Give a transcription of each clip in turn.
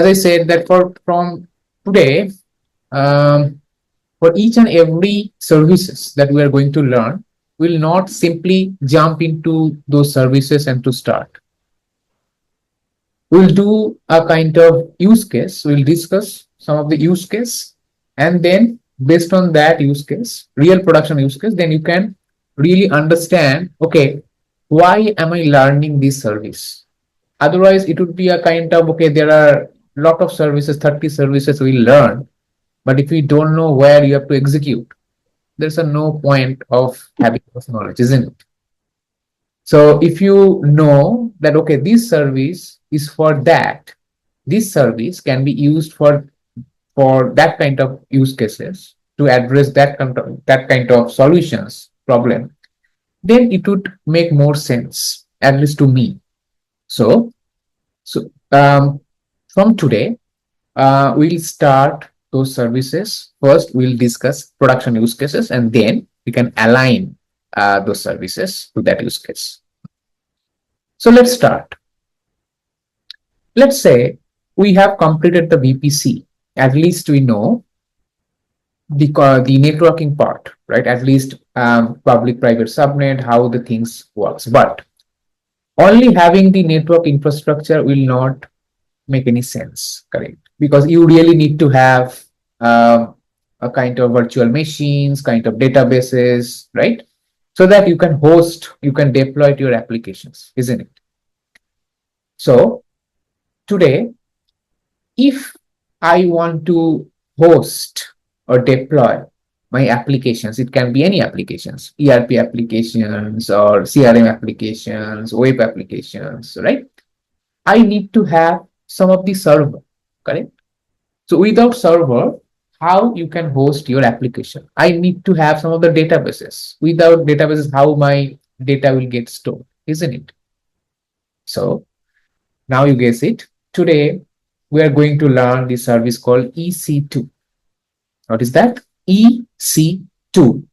as I said, that from today, um, for each and every services that we are going to learn, we'll not simply jump into those services and to start. We'll do a kind of use case. We'll discuss some of the use case, and then based on that use case, real production use case, then you can really understand, okay, why am I learning this service? Otherwise, it would be a kind of, okay, there are a lot of services, 30 services we learn, but if we don't know where you have to execute, there's a no point of having this knowledge, isn't it? So if you know that, okay, this service is for that, this service can be used for that kind of use cases to address that kind of solutions problem, then it would make more sense, at least to me. So from today, we'll start those services. First, we'll discuss production use cases, and then we can align those services to that use case. So let's start. Let's say we have completed the VPC. At least we know the networking part, right? At least public-private subnet, how the things works. But only having the network infrastructure will not make any sense, correct? Because you really need to have a kind of virtual machines, kind of databases, right? So that you can host, you can deploy to your applications, isn't it? So today, if I want to host or deploy my applications, it can be any applications, ERP applications or CRM applications, web applications, right? I need to have some of the server, correct? So without server, how you can host your application? I need to have some of the databases. Without databases, how my data will get stored, isn't it? So now you guess it. Today, we are going to learn the service called EC2. What is that? EC2.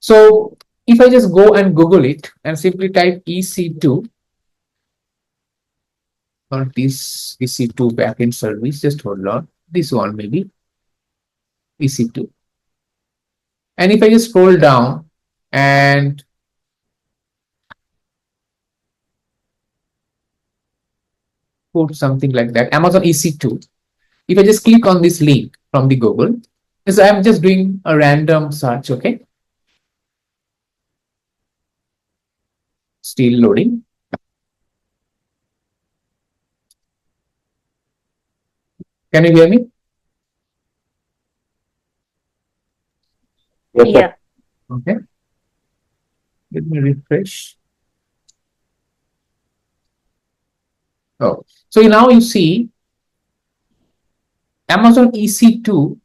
So if I just go and Google it and simply type EC2, or this EC2 backend service, just hold on. This one maybe, EC2. And if I just scroll down and put something like that, Amazon EC2, if I just click on this link from the Google, so I'm just doing a random search, okay? Still loading. Can you hear me? Yeah. Okay. Let me refresh. Oh, so now you see Amazon EC2,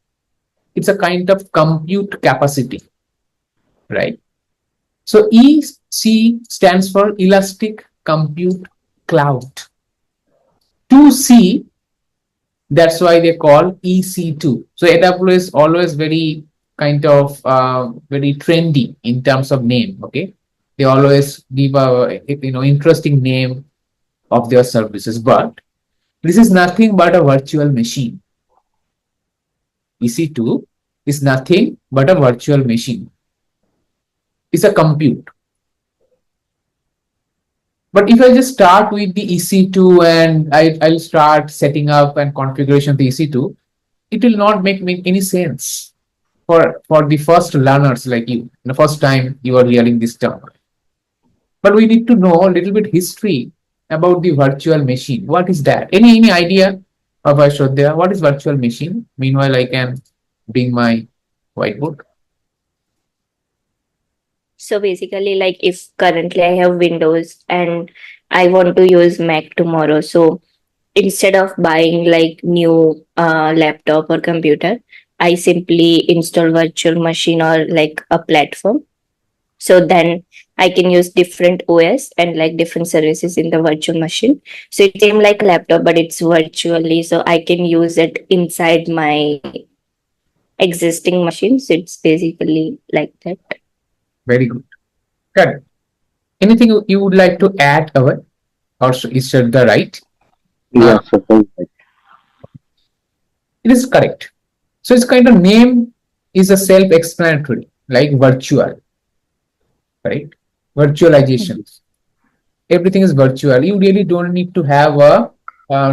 it's a kind of compute capacity, right? So EC stands for Elastic Compute Cloud. 2C, that's why they call EC2. So AWS always very kind of very trendy in terms of name, okay? They always give a interesting name of their services, but this is nothing but a virtual machine. EC2 is nothing but a virtual machine. It's a compute. But if I just start with the EC2 and I'll start setting up and configuration of the EC2, it will not make any sense for the first learners like you, the first time you are hearing this term. But we need to know a little bit history about the virtual machine. What is that? Any idea of Ashwadya? What is virtual machine? Meanwhile, I can bring my whiteboard. So basically, like if currently I have Windows and I want to use Mac tomorrow, so instead of buying like new laptop or computer, I simply install virtual machine or like a platform. So then I can use different OS and like different services in the virtual machine. So it's same like laptop, but it's virtually. So I can use it inside my existing machine. So it's basically like that. Very good. Good. Anything you would like to add, Avar? Or is it the right? Uh, Yes, sir. Right. it is correct. So its kind of name is a self-explanatory, like virtual, right? Virtualization. Everything is virtual. You really don't need to have a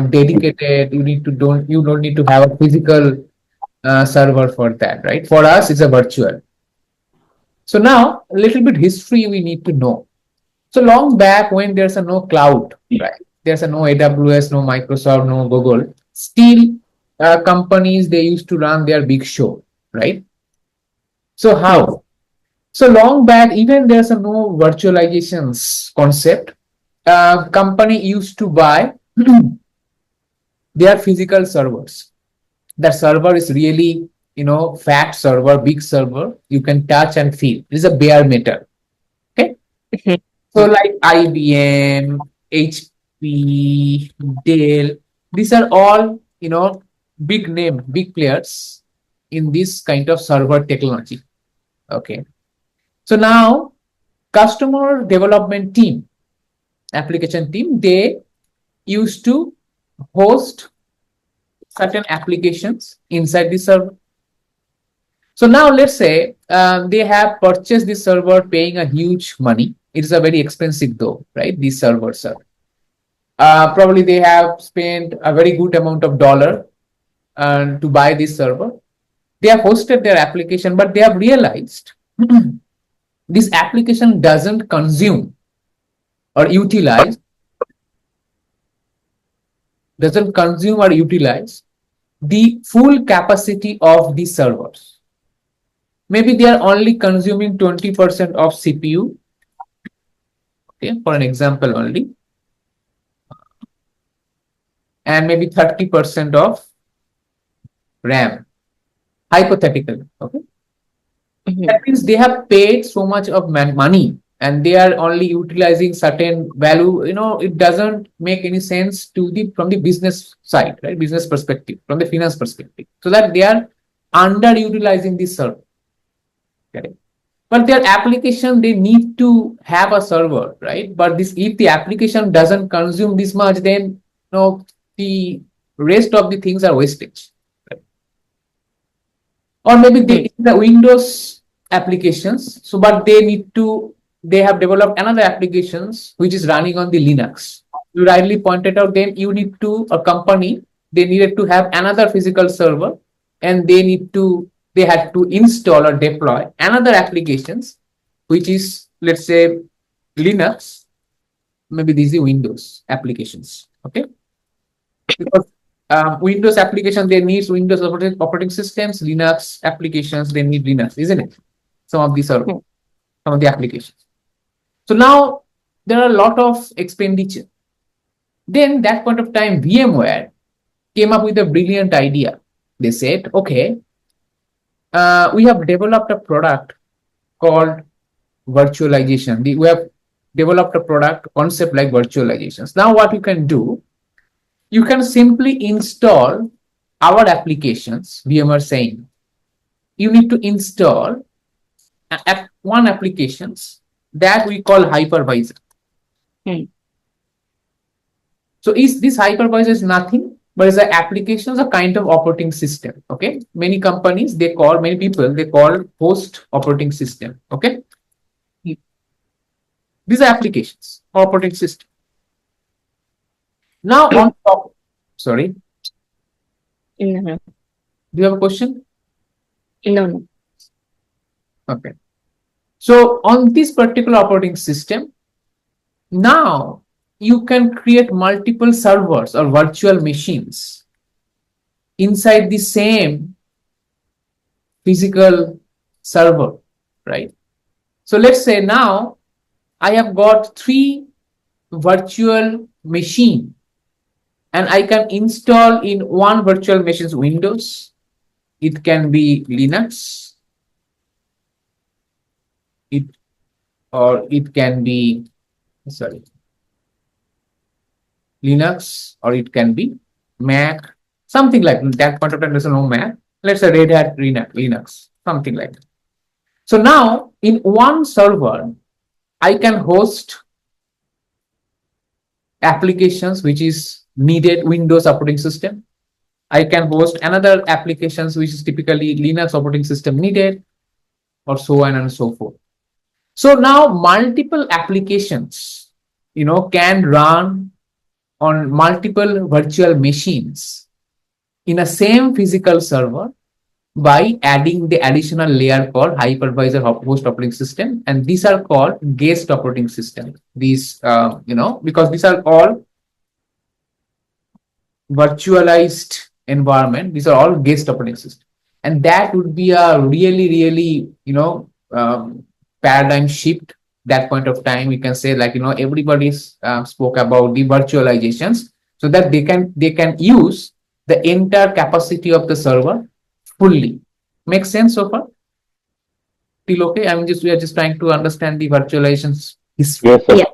dedicated. You don't need to have a physical server for that, right? For us, it's a virtual. So now a little bit history we need to know. So long back when there's a no cloud, right? There's a no AWS, no Microsoft, no Google. Still, companies they used to run their big show, right? So Yes. how? So long back, even there's a no virtualizations concept. Company used to buy their physical servers. That server is really, fat server, big server. You can touch and feel. It is a bare metal. Okay. So like IBM, HP, Dell, these are all, big name, big players in this kind of server technology. Okay. So now customer development team, application team, they used to host certain applications inside the server. So now let's say they have purchased this server paying a huge money. It is a very expensive though, right? These servers are. Probably they have spent a very good amount of dollar to buy this server. They have hosted their application, but they have realized this application or utilize doesn't consume or utilize the full capacity of the servers. Maybe they are only consuming 20% of CPU, okay, for an example only, and maybe 30% of RAM, hypothetically, okay. That means they have paid so much of money and they are only utilizing certain value. It doesn't make any sense to the from the business side, right? Business perspective, from the finance perspective, so that they are underutilizing this server. Okay. But their application, they need to have a server, right? But this, if the application doesn't consume this much, then the rest of the things are wastage. Right? Or maybe the Windows applications. So, but they have developed another applications which is running on the Linux. You rightly pointed out. Then you need to a company. They needed to have another physical server, and they had to install or deploy another applications, which is, let's say, Linux. Maybe these are Windows applications. Okay, because Windows application they need Windows operating systems. Linux applications they need Linux, isn't it? Some of these are some of the applications. So now there are a lot of expenditure. Then that point of time, VMware came up with a brilliant idea. They said, okay, we have developed a product called virtualization. We have developed a product concept like virtualizations. Now what you can do, you can simply install our applications. VMware saying you need to install one applications that we call hypervisor. So is this hypervisor is nothing but is an application, a kind of operating system. Okay, many people they call host operating system. Okay, these are applications operating system. Now on top, sorry, No, do you have a question? no. Okay, so on this particular operating system, now you can create multiple servers or virtual machines inside the same physical server, right? So let's say now I have got 3 virtual machine and I can install in one virtual machine's Windows. It can be Linux, it can be Linux, or it can be Mac, something like that. Point of time there's no Mac. Let's say Red Hat Linux, something like that. So now in one server, I can host applications which is needed Windows operating system. I can host another applications which is typically Linux operating system needed, or so on and so forth. So now multiple applications, can run on multiple virtual machines in a same physical server by adding the additional layer called hypervisor host operating system, and these are called guest operating system. These, because these are all virtualized environment, these are all guest operating system, and that would be a really, really, paradigm shift. That point of time, we can say, like, everybody's spoke about the virtualizations, so that they can use the entire capacity of the server fully. Makes sense so far? Still okay? I mean, we are just trying to understand the virtualizations history. Yes, sir. Yeah.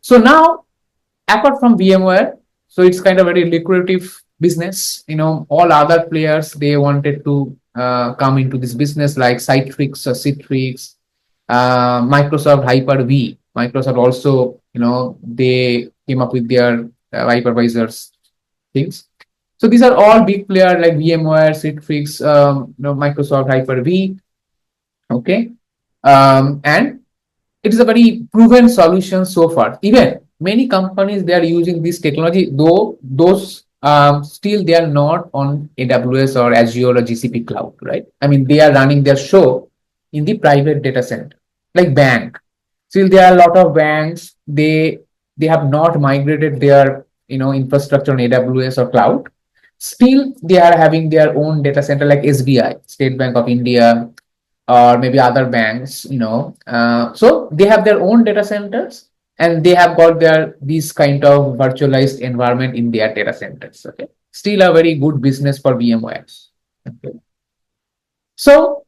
So now, apart from VMware, so it's kind of a very lucrative business. All other players, they wanted to come into this business, like Citrix or Citrix, Microsoft Hyper-V. Microsoft also, they came up with their hypervisors things. So these are all big players like VMware, Citrix, Microsoft Hyper-V. Okay. And it is a very proven solution so far. Even many companies, they are using this technology, though those still they are not on AWS or Azure or GCP cloud, right? I mean, they are running their show in the private data center, like bank. Still, there are a lot of banks, they have not migrated their infrastructure on AWS or cloud. Still, they are having their own data center, like SBI, State Bank of India, or maybe other banks. So they have their own data centers, and they have got their this kind of virtualized environment in their data centers. Okay, still a very good business for VMware. Okay. So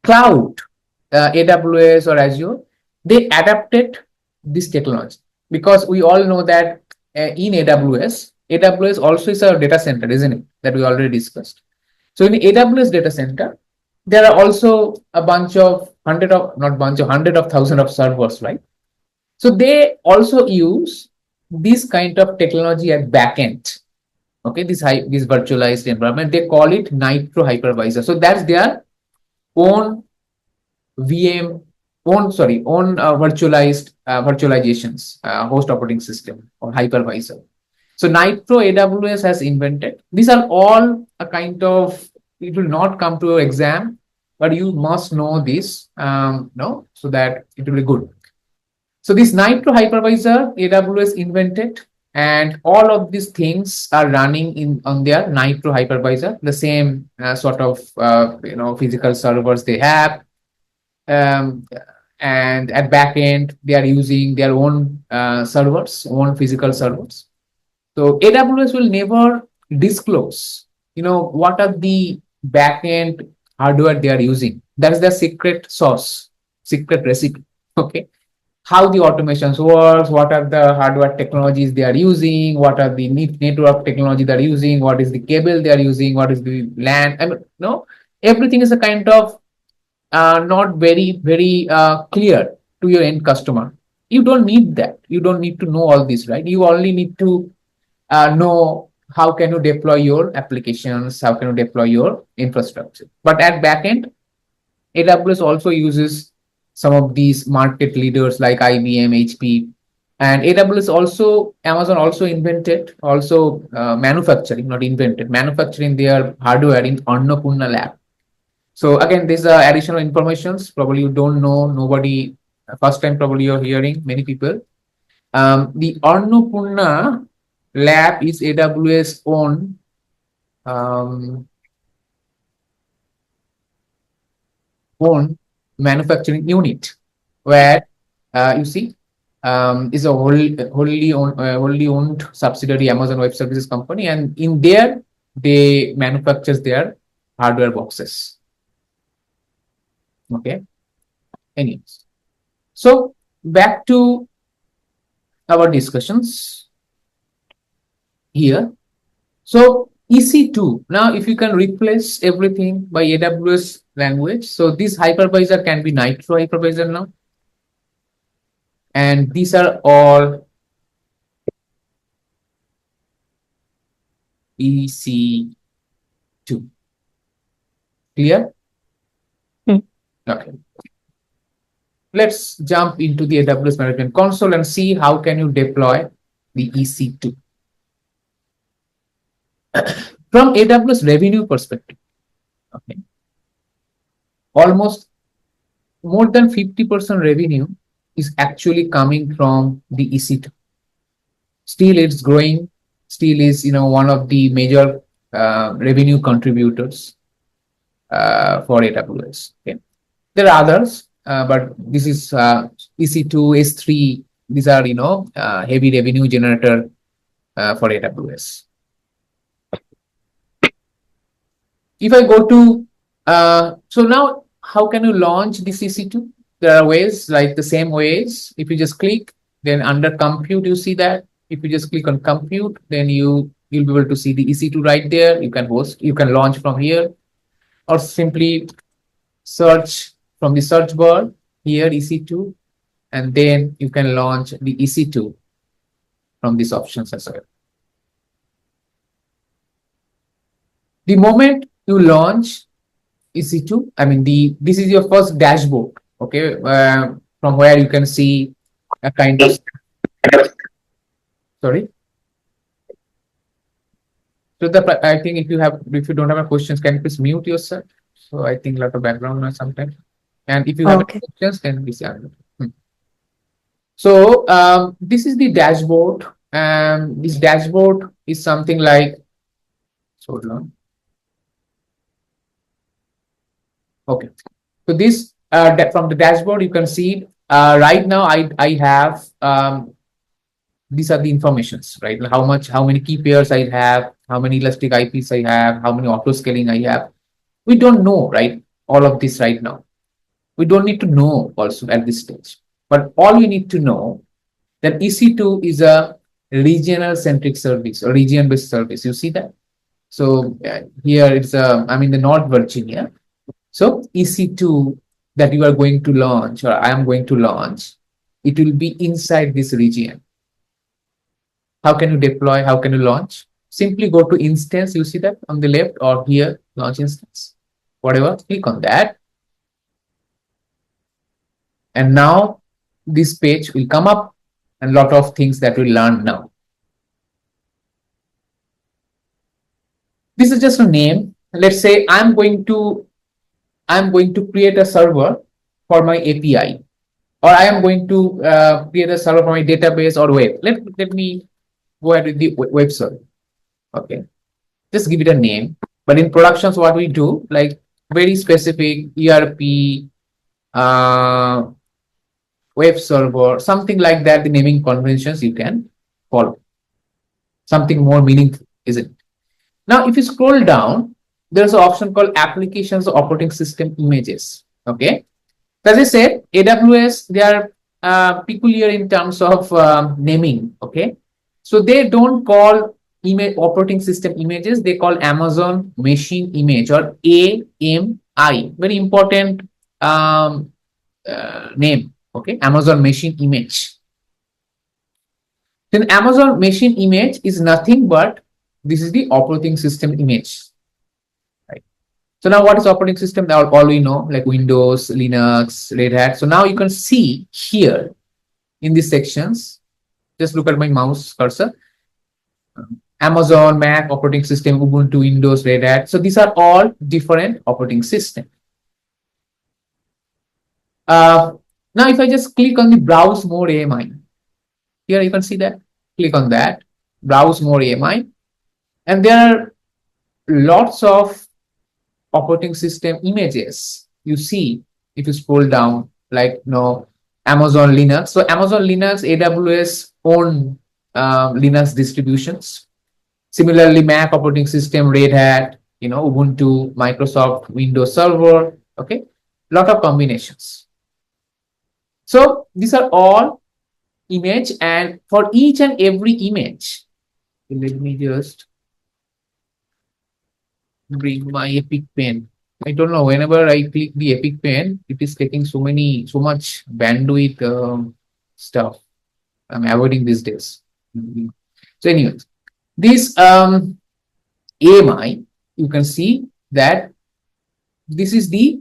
cloud, AWS or Azure, they adapted this technology, because we all know that in AWS also is a data center, isn't it? That we already discussed. So in the AWS data center, there are also a bunch of hundred of thousands of servers, right? So they also use this kind of technology at backend. Okay, this virtualized environment, they call it Nitro hypervisor. So that's their own VM, own virtualizations, host operating system or hypervisor. So Nitro AWS has invented. These are all a kind of, it will not come to your exam, but you must know this, so that it will be good. So this Nitro hypervisor, AWS invented, and all of these things are running on their Nitro hypervisor, the same sort of physical servers they have. And at backend, they are using their own servers, own physical servers. So AWS will never disclose, what are the backend hardware they are using. That is the secret sauce, secret recipe. Okay. How the automations works, what are the hardware technologies they are using, what are the network technology they are using, what is the cable they are using, what is the LAN. I mean, no, everything is a kind of not very, very clear to your end customer. You don't need that. You don't need to know all this, right? You only need to know how can you deploy your applications, how can you deploy your infrastructure. But at backend, AWS also uses some of these market leaders like IBM, HP, and AWS also, Amazon also invented, also manufacturing, not invented, manufacturing their hardware in Annapurna lab. So again, these are additional informations. Probably you don't know, nobody, first time probably you're hearing, many people. The Annapurna lab is AWS own manufacturing unit, where you see is a wholly owned subsidiary Amazon Web Services company, and in there they manufactures their hardware boxes. Okay. Anyways, so back to our discussions here. So EC2, now if you can replace everything by AWS language, so this hypervisor can be Nitro hypervisor now. And these are all EC2. Clear? Hmm. Okay. Let's jump into the AWS Management Console and see how can you deploy the EC2. From AWS revenue perspective, okay, almost more than 50% revenue is actually coming from the EC2. Still, it's growing. Still is one of the major revenue contributors for AWS. Okay. There are others, but this is EC2, S3. These are heavy revenue generator for AWS. If I go to so now, how can you launch this EC2? There are ways, like the same ways. If you just click, then under compute, you see that. If you just click on compute, then you'll be able to see the EC2 right there. You can host, you can launch from here, or simply search from the search bar here EC2, and then you can launch the EC2 from these options as well. The moment you launch EC2, I mean this is your first dashboard, okay, from where you can see a kind of sorry. So I think if you don't have any questions, can you please mute yourself? So I think a lot of background noise sometimes. And if you have any Okay. questions, then please answer. So this is the dashboard, and this dashboard is something like, hold on. Okay. So this from the dashboard, you can see right now I have these are the informations, right? How many key pairs I have, how many elastic IPs I have, how many auto scaling I have. We don't know, right? All of this right now. We don't need to know also at this stage. But all we need to know that EC2 is a regional centric service or region based service. You see that? So here it's I'm in the North Virginia. So EC2 that you are going to launch, or I am going to launch, it will be inside this region. How can you deploy? How can you launch? Simply go to instance. You see that on the left, or here, launch instance, whatever. Click on that. And now this page will come up, and a lot of things that we learn now. This is just a name. Let's say I'm going to create a server for my API, or I am going to create a server for my database or web. Let me go ahead with the web server. Okay, just give it a name. But in productions, what we do, like very specific ERP, web server, something like that, the naming conventions you can follow. Something more meaningful, isn't it? Now, if you scroll down, there's an option called applications operating system images. Okay. As I said, AWS, they are peculiar in terms of naming. Okay. So they don't call image operating system images, they call Amazon machine image, or AMI. Very important name. Okay. Amazon machine image. Then Amazon machine image is nothing but this is the operating system image. Right. So now what is operating system? All we know, like Windows, Linux, Red Hat. So now you can see here in these sections, just look at my mouse cursor. Amazon, Mac, operating system, Ubuntu, Windows, Red Hat. So these are all different operating systems. Now, if I just click on the browse more AMI, here you can see that. Click on that, browse more AMI, and there are lots of operating system images you see if you scroll down, like Amazon Linux. So Amazon Linux, AWS own Linux distributions. Similarly, Mac operating system, Red Hat, Ubuntu, Microsoft Windows Server. Okay, lot of combinations. So these are all image, and for each and every image, let me just bring my Epic Pen. I don't know. Whenever I click the Epic Pen, it is taking so much bandwidth stuff. I'm avoiding these days. So, anyways, this AMI, you can see that this is the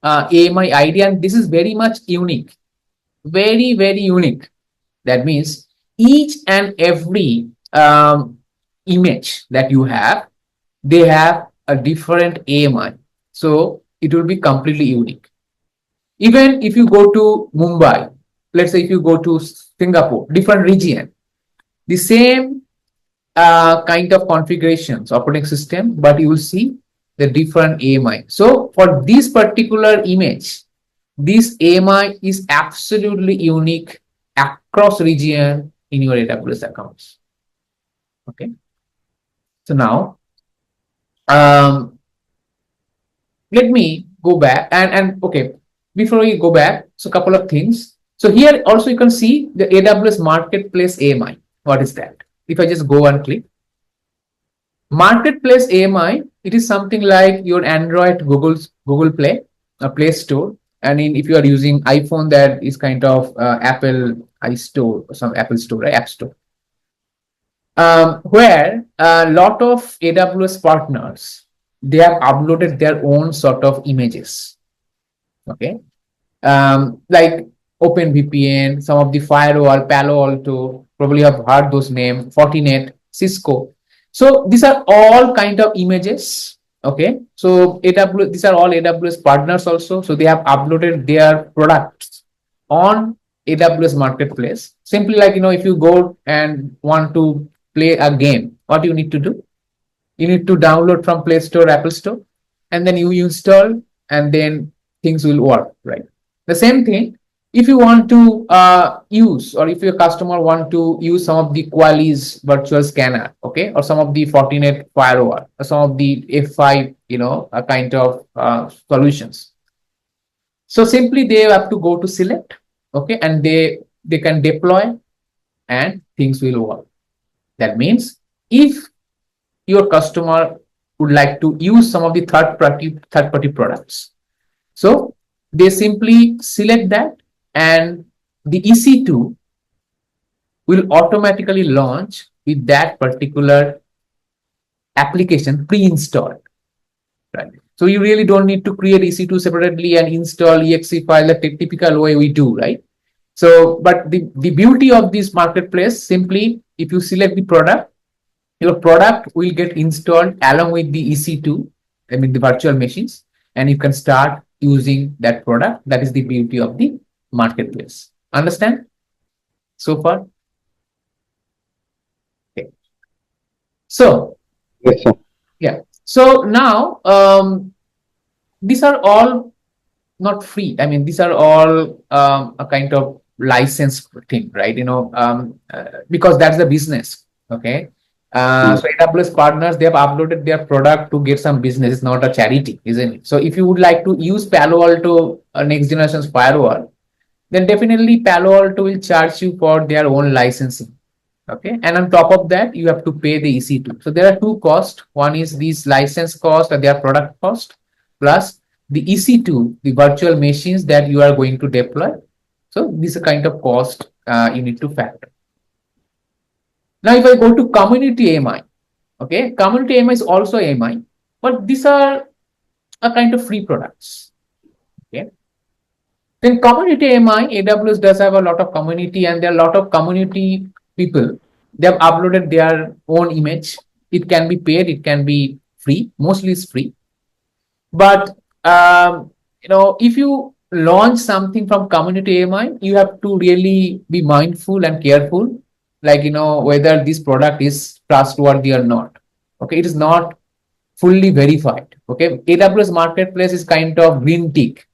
AMI ID, and this is very much unique, very, very unique. That means each and every image that you have, they have a different AMI. So it will be completely unique. Even if you go to Mumbai, let's say if you go to Singapore, different region, the same kind of configurations, operating system, but you will see the different AMI. So for this particular image, this AMI is absolutely unique across region in your AWS accounts. Okay. So now, let me go back and okay, before we go back, so a couple of things. So here also you can see the AWS Marketplace AMI. What is that? If I just go and click Marketplace AMI, it is something like your Android Google Play, a Play Store, and if you are using iPhone, that is kind of Apple iStore or some Apple Store, right? App Store, where a lot of AWS partners, they have uploaded their own sort of images. Okay, like OpenVPN, some of the firewall, Palo Alto, probably have heard those names, Fortinet, Cisco. So these are all kind of images. Okay, so AWS, these are all AWS partners also. So they have uploaded their products on AWS Marketplace. Simply like, if you go and want to play a game, what you need to do? You need to download from Play Store, Apple Store, and then you install, and then things will work, right? The same thing, if you want to use, or if your customer want to use some of the Qualys virtual scanner, okay, or some of the Fortinet firewall, or some of the F5, a kind of solutions. So simply they have to go to select, okay, and they can deploy, and things will work. That means if your customer would like to use some of the third-party products, so they simply select that, and the EC2 will automatically launch with that particular application pre-installed, right? So you really don't need to create EC2 separately and install exe file the typical way we do, right? So, but the beauty of this marketplace, simply if you select the product, your product will get installed along with the EC2, I mean the virtual machines, and you can start using that product. That is the beauty of the marketplace. Understand so far? Okay. So, Yes, sir. yeah. So now, these are all not free. I mean, these are all a kind of license thing, right? Because that's the business. Okay. So AWS partners, they have uploaded their product to get some business. It's not a charity, isn't it? So if you would like to use Palo Alto next generation's firewall, then definitely Palo Alto will charge you for their own licensing. Okay, and on top of that, you have to pay the EC2. So there are two costs. One is these license cost or their product cost, plus the EC2, the virtual machines that you are going to deploy. So this is a kind of cost you need to factor. Now, if I go to community AMI, okay, community AMI is also AMI, but these are a kind of free products. Okay. Then community AMI, AWS does have a lot of community, and there are a lot of community people. They have uploaded their own image. It can be paid, it can be free. Mostly it's free. But if you launch something from community AMI, you have to really be mindful and careful, like whether this product is trustworthy or not. Okay, it is not fully verified. Okay, AWS Marketplace is kind of green tick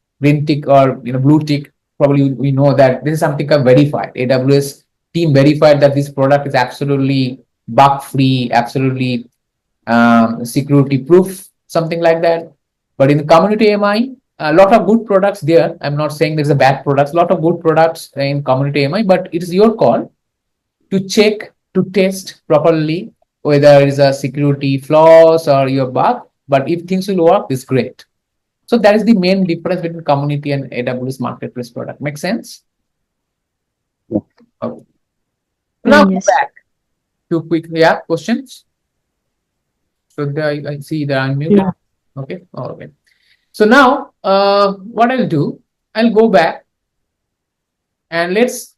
or blue tick. Probably we know that this is something verified. AWS team verified that this product is absolutely bug free, absolutely security proof, something like that. But in the community AMI, a lot of good products there. I'm not saying there's a bad products. A lot of good products in community AMI, but it is your call to check, to test properly whether it is a security flaws or your bug. But if things will work, it's great. So that is the main difference between community and AWS Marketplace product. Make sense? Okay. Now Yes. back to quick questions. So I see that I'm muted. No. Okay. All right. So now, what I'll do, I'll go back and let's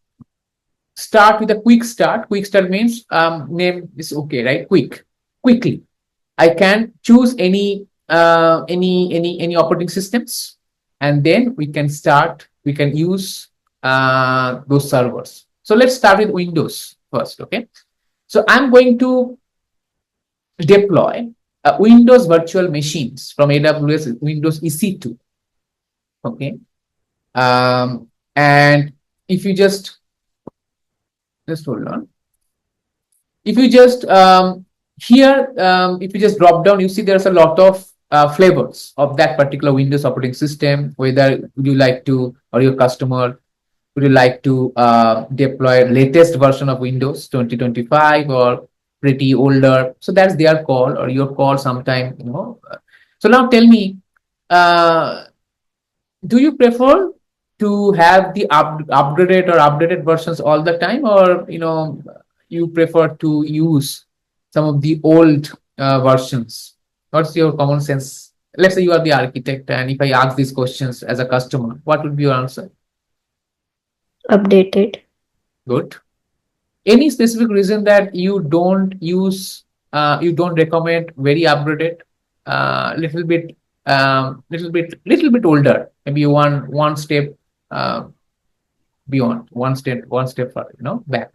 start with a quick start. Quick start means name is okay, right? Quickly. I can choose any operating systems, and then we can start. We can use those servers. So let's start with Windows first. Okay. So I'm going to deploy Windows virtual machines from AWS Windows EC2. Okay. And if you just hold on. If you just here, if you just drop down, you see there's a lot of flavors of that particular Windows operating system. Whether would you like to, or your customer would you like to deploy latest version of Windows 2025 or pretty older? So that's their call or your call sometime. So now tell me, uh, do you prefer to have the upgraded or updated versions all the time, or you prefer to use some of the old versions? What's your common sense? Let's say you are the architect, and if I ask these questions as a customer, what would be your answer? Updated. Good. Any specific reason that you don't use, you don't recommend very upgraded, little bit older, maybe you want one step uh, beyond, one step further, back?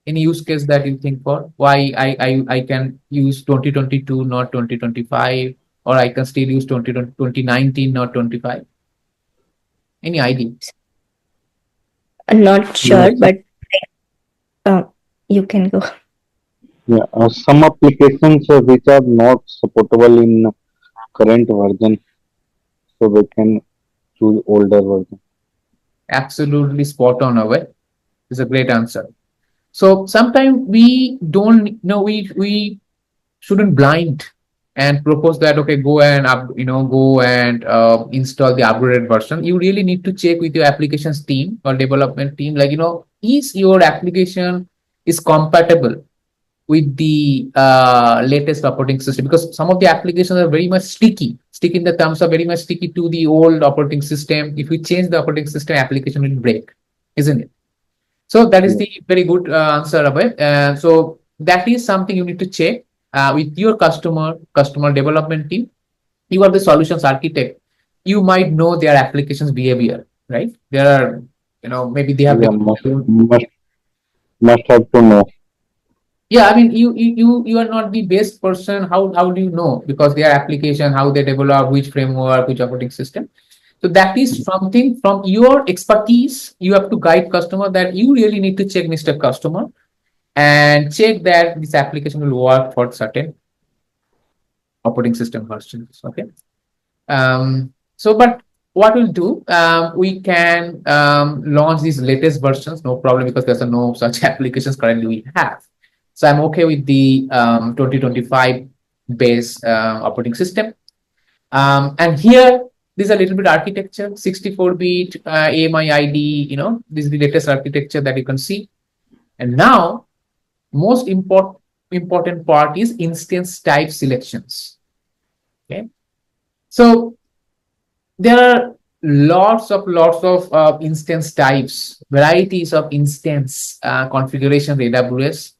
Any use case that you think for why I can use 2022, not 2025, or I can still use 2019, not 25? Any idea? Not Yeah, sure, but uh, you can go. yeah. Some applications which are not supportable in current version, so we can choose older version. Absolutely spot on, away. Is a great answer. So sometimes we don't know, we shouldn't blind and propose that okay, go and go and install the upgraded version. You really need to check with your applications team or development team, like is your application is compatible with the latest operating system, because some of the applications are very much sticky in the terms of very much sticky to the old operating system. If you change the operating system, application will break, isn't it? So that is Yeah, the very good answer, Abhay. So that is something you need to check with your customer development team. You are the solutions architect. You might know their applications behavior, right? There are, maybe they have yeah. developed. Must have to know. Yeah, I mean, you are not the best person. How do you know? Because their application, how they develop, which framework, which operating system. So that is something from your expertise. You have to guide customer that you really need to check, Mr. Customer, and check that this application will work for certain operating system versions. Okay. But what we'll do, we can launch these latest versions, no problem, because there's no such applications currently we have. So I'm okay with the 2025 base operating system. And here, this is a little bit architecture, 64-bit AMI ID, this is the latest architecture that you can see. And now, most important part is instance type selections. Okay. So there are lots of instance types, varieties of instance configuration AWS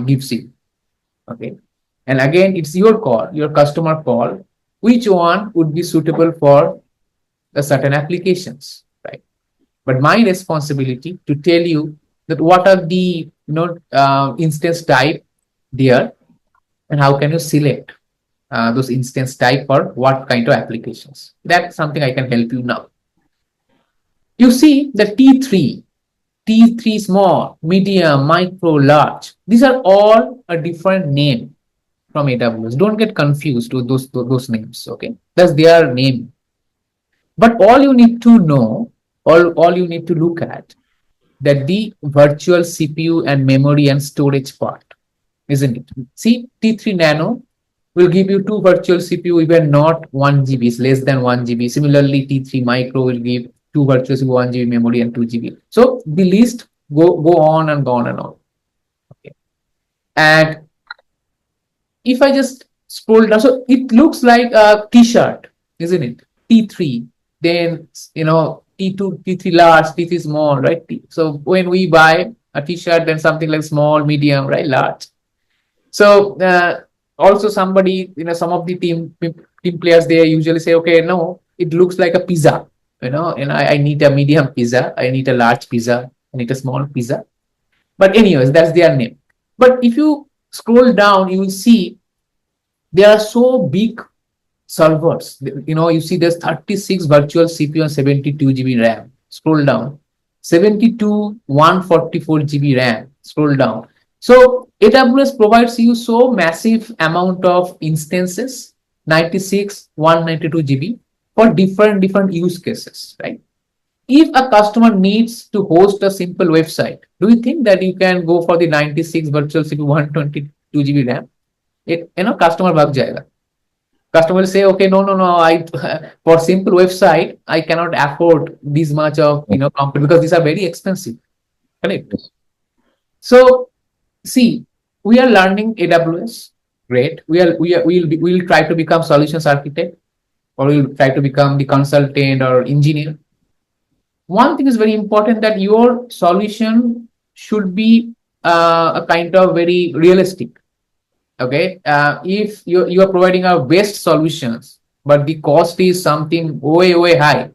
gives you. Okay. And again, it's your call, your customer call, which one would be suitable for the certain applications, right? But my responsibility to tell you that what are the instance type there, and how can you select those instance type for what kind of applications. That's something I can help you now. You see the T3 small, medium, micro, large. These are all a different name from AWS. Don't get confused with those names. Okay, that's their name. But all you need to know, all you need to look at, that the virtual CPU and memory and storage part, isn't it? See, T3 Nano will give you two virtual CPU, even not 1 GB, it's less than 1 GB. Similarly, T3 Micro will give two virtual CPU, 1 GB memory, and 2 GB. So the list go on and on and on. Okay. And if I just scroll down, so it looks like a t-shirt, isn't it? T3, then T2, T3 large, T3 small, right? So when we buy a t-shirt, then something like small, medium, right, large. So also somebody, some of the team players, they usually say, okay, no, it looks like a pizza, and I need a medium pizza, I need a large pizza, I need a small pizza. But anyways, that's their name. But if you scroll down, you will see they are so big servers. You see there's 36 virtual CPU and 72 GB RAM. Scroll down. 72, 144 GB RAM. Scroll down. So AWS provides you so massive amount of instances, 96, 192 GB for different use cases, right? If a customer needs to host a simple website, do you think that you can go for the 96 virtual CPU, 122 GB RAM? Customer bug jayega. Customer will say, okay, no, I for simple website, I cannot afford this much of company because these are very expensive. Correct. Yes. So see, we are learning AWS. Great. We'll try to become solutions architect, or we'll try to become the consultant or engineer. One thing is very important, that your solution should be a kind of very realistic. Okay, if you are providing our best solutions, but the cost is something way high,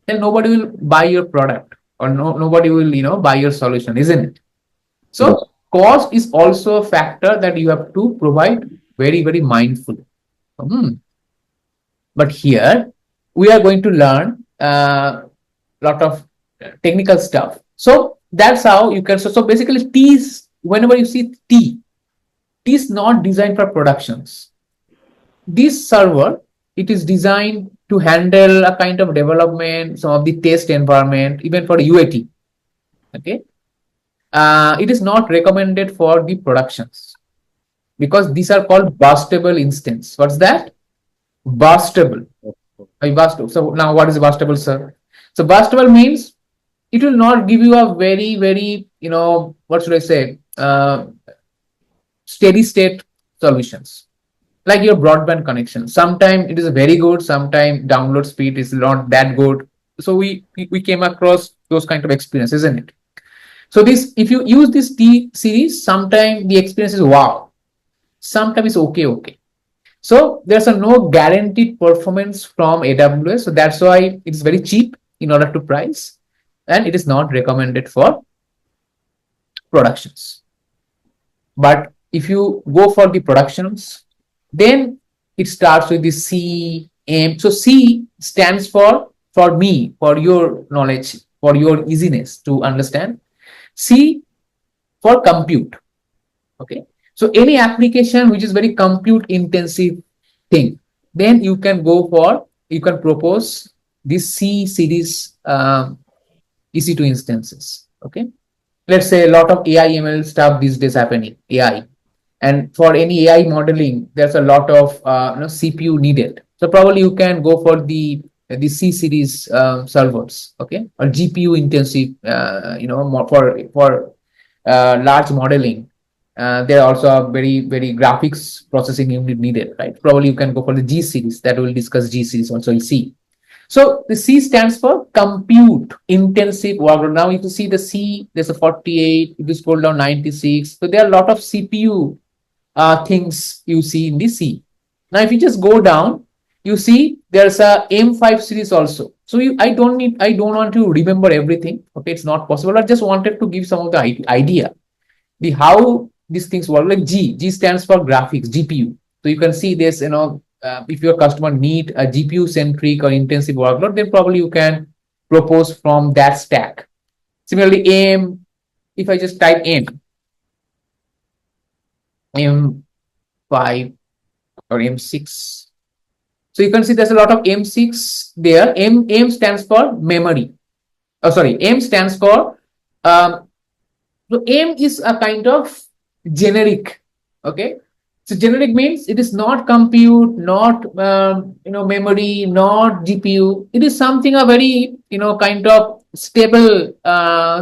then nobody will buy your product, or nobody will buy your solution, isn't it? So Yes. cost is also a factor that you have to provide very mindful. But here we are going to learn a lot of technical stuff. So that's how you can. So basically, T is, whenever you see T is not designed for productions. This server, it is designed to handle a kind of development, some of the test environment, even for UAT. Okay, it is not recommended for the productions, because these are called burstable instance. What's that? Burstable. So now, what is burstable, sir? So burstable means it will not give you a very what should I say? Steady state solutions, like your broadband connection. Sometimes it is very good, sometimes download speed is not that good. So we came across those kind of experience, isn't it? So this, if you use this T series, sometimes the experience is wow, sometimes it's okay. So there's a no guaranteed performance from AWS, so that's why it's very cheap in order to price, and it is not recommended for productions. But if you go for the productions, then it starts with the C, M. So C stands for me, for your knowledge, for your easiness to understand. C for compute. Okay. So any application which is very compute intensive thing, then you can propose this C series EC2 instances. Okay. Let's say a lot of AI ML stuff these days happening, AI. And for any AI modeling, there's a lot of CPU needed. So probably you can go for the C series servers, okay, or GPU intensive, for large modeling. There also are very graphics processing unit needed, right? Probably you can go for the G series. That we'll discuss G series also. You'll see. So the C stands for compute intensive workload. Now if you see the C, there's a 48. If you scroll down, 96. So there are a lot of CPU things you see in the C. Now if you just go down, you see there's a M5 series also. So I don't want to remember everything. Okay, it's not possible. I just wanted to give some of the idea, the how these things work. Like G stands for graphics, GPU. So you can see this, if your customer need a GPU centric or intensive workload, then probably you can propose from that stack. Similarly, M, if I just type M5 or M6, so you can see there's a lot of M6 there. M stands for memory. Oh, sorry, M stands for so M is a kind of generic. Okay, so generic means it is not compute, not memory, not GPU. It is something a very kind of stable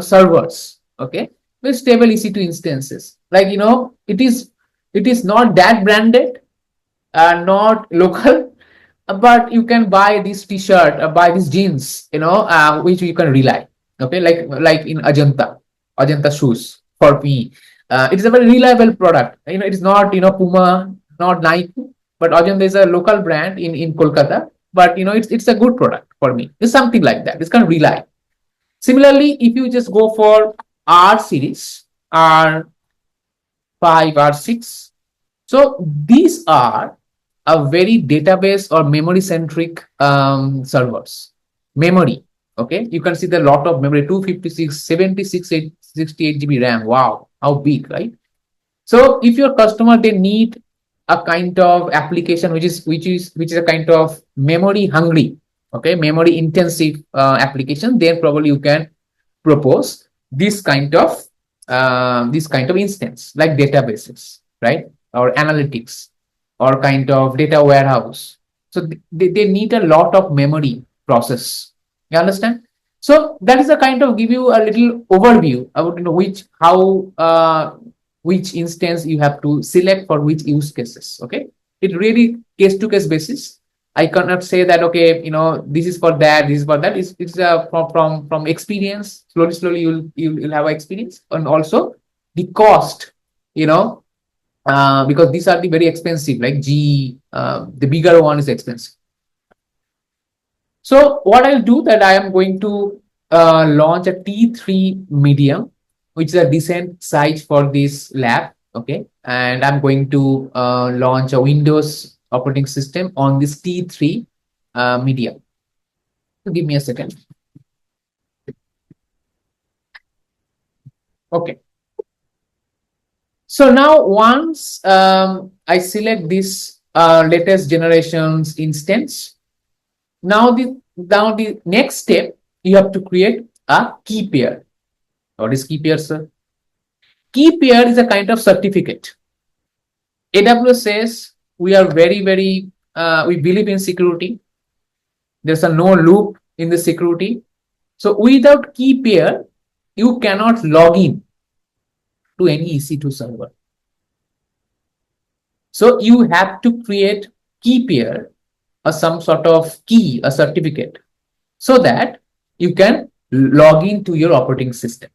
servers. Okay, very stable EC2 instances. Like it is It is not that branded, not local, but you can buy this t-shirt, buy these jeans, which you can rely. Okay, like in Ajanta shoes for me. It is a very reliable product. It is not Puma, not Nike, but Ajanta is a local brand in Kolkata. But it's a good product for me. It's something like that. It's kind of rely. Similarly, if you just go for R series, R5, R6, so these are a very database or memory centric servers. Memory, okay, you can see the lot of memory, 256, 76, 68 GB RAM. Wow, how big, right? So if your customer, they need a kind of application which is a kind of memory hungry, okay, memory intensive application, then probably you can propose this kind of instance like databases, right, or analytics, or kind of data warehouse. So they need a lot of memory process. You understand? So that is a kind of give you a little overview about which instance you have to select for which use cases. Okay, it really case to case basis. I cannot say that okay, this is for that, this is for that. It's from experience. Slowly you'll have experience, and also the cost. Because these are the very expensive, like the bigger one is expensive. So what I'll do that I am going to launch a T3 medium, which is a decent size for this lab. Okay, and I'm going to launch a Windows operating system on this T3 medium. So give me a second. Okay. So now once I select this latest generations instance, now the next step, you have to create a key pair. What is key pair, sir? Key pair is a kind of certificate. AWS says we are very, very, we believe in security. There's a no loop in the security. So without key pair, you cannot log in to any EC2 server. So you have to create key pair, some sort of key, a certificate, so that you can log into your operating system.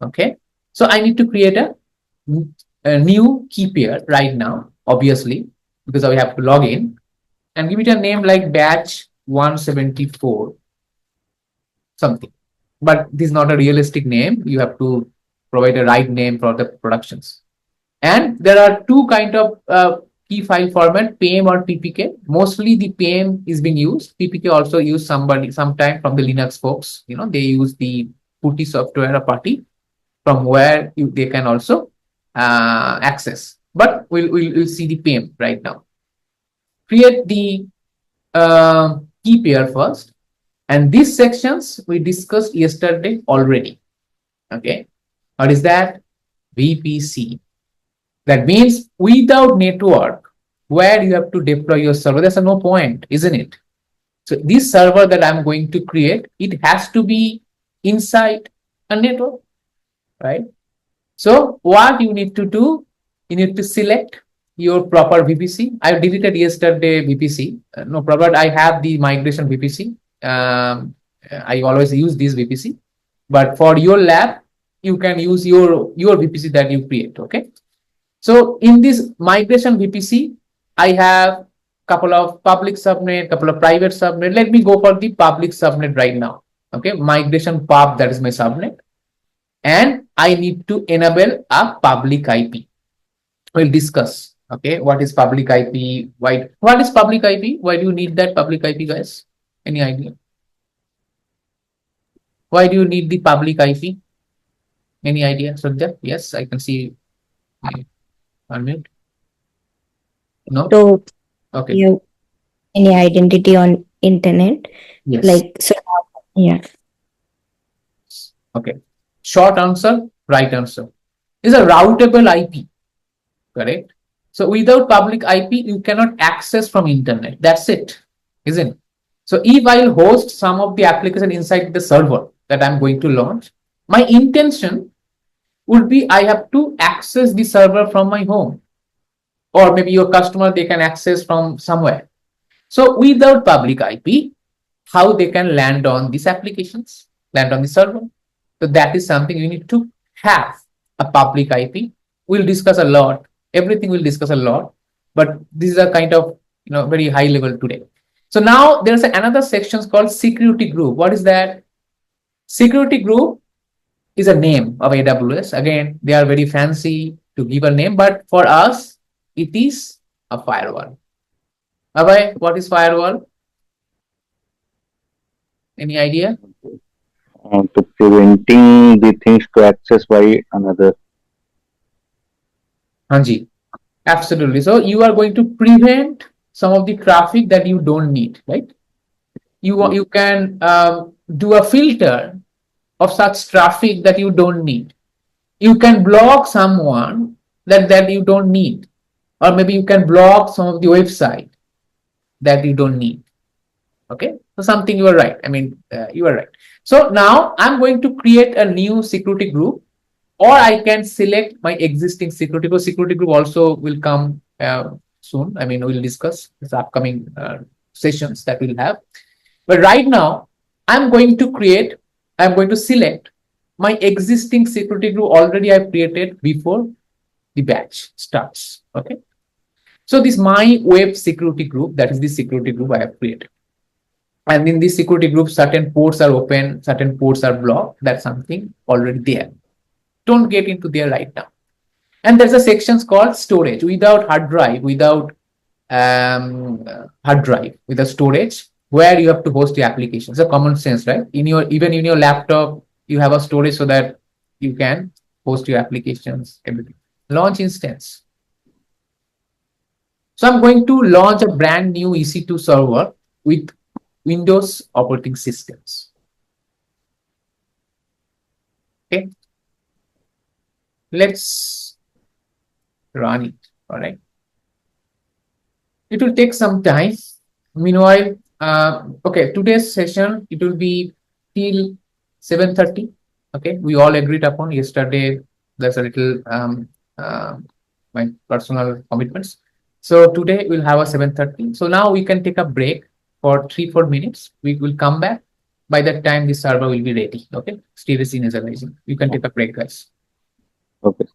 Okay, so I need to create a new key pair right now, obviously, because I have to log in, and give it a name like batch 174 something. But this is not a realistic name. You have to provide a right name for the productions. And there are two kind of key file format, PAM or PPK. Mostly the PAM is being used. PPK also used sometime from the Linux folks. They use the PuTTY software party from where they can also access. But we'll see the PAM right now. Create the key pair first. And these sections we discussed yesterday already. Okay. What is that? VPC. That means without network, where you have to deploy your server, there's no point, isn't it? So this server that I'm going to create, it has to be inside a network, right? So what you need to do, you need to select your proper VPC. I deleted yesterday VPC. No problem. I have the migration VPC. I always use this VPC. But for your lab, you can use your VPC that you create, okay? So in this migration VPC, I have couple of public subnet, couple of private subnet. Let me go for the public subnet right now. Okay, migration pub, that is my subnet. And I need to enable a public IP. We'll discuss, okay, what is public IP, what is public IP? Why do you need that public IP, guys? Any idea? Why do you need the public IP? Any idea, Sandhya? Yes, I can see. Unmute. No. So Okay. you any identity on internet, Yes. like so. Yeah. Okay. Short answer, right answer. Is a routable IP. Correct. So without public IP, you cannot access from internet. That's it, isn't it? So if I'll host some of the application inside the server that I'm going to launch, my intention would be I have to access the server from my home. or maybe your customer, they can access from somewhere. So without public IP, how they can land on these applications, land on the server. So that is something you need to have a public IP. We'll discuss a lot. Everything we'll discuss a lot, but this is a kind of very high level today. So now there's another section called security group. What is that? Security group is a name of AWS. Again, they are very fancy to give a name, but for us, it is a firewall. Abhay, what is firewall? Any idea? To preventing the things to access by another. Hanji, absolutely. So you are going to prevent some of the traffic that you don't need, right? You can do a filter of such traffic that you don't need. You can block someone that you don't need, or maybe you can block some of the website that you don't need. Okay, so something you are right. I mean, you are right. So now I'm going to create a new security group, or I can select my existing security group. Security group also will come soon. I mean, we'll discuss this upcoming sessions that we'll have. But right now, I'm going to select my existing security group already I've created before the batch starts. Okay. So this my web security group, that is the security group I have created. And in this security group, certain ports are open, certain ports are blocked. That's something already there. Don't get into there right now. And there's a section called storage. Without hard drive, without with a storage, where you have to host the applications. It's a common sense, right? Even in your laptop, you have a storage so that you can host your applications, everything. Launch instance. So I'm going to launch a brand new EC2 server with Windows operating systems. Okay. Let's run it. All right. It will take some time. Meanwhile, okay, today's session, it will be till 7:30. Okay, we all agreed upon yesterday. There's a little my personal commitments. So today we'll have a 7:30. So now we can take a break for 3-4 minutes. We will come back. By that time, the server will be ready. Okay, Steve is initializing. You can take a break, guys. Okay.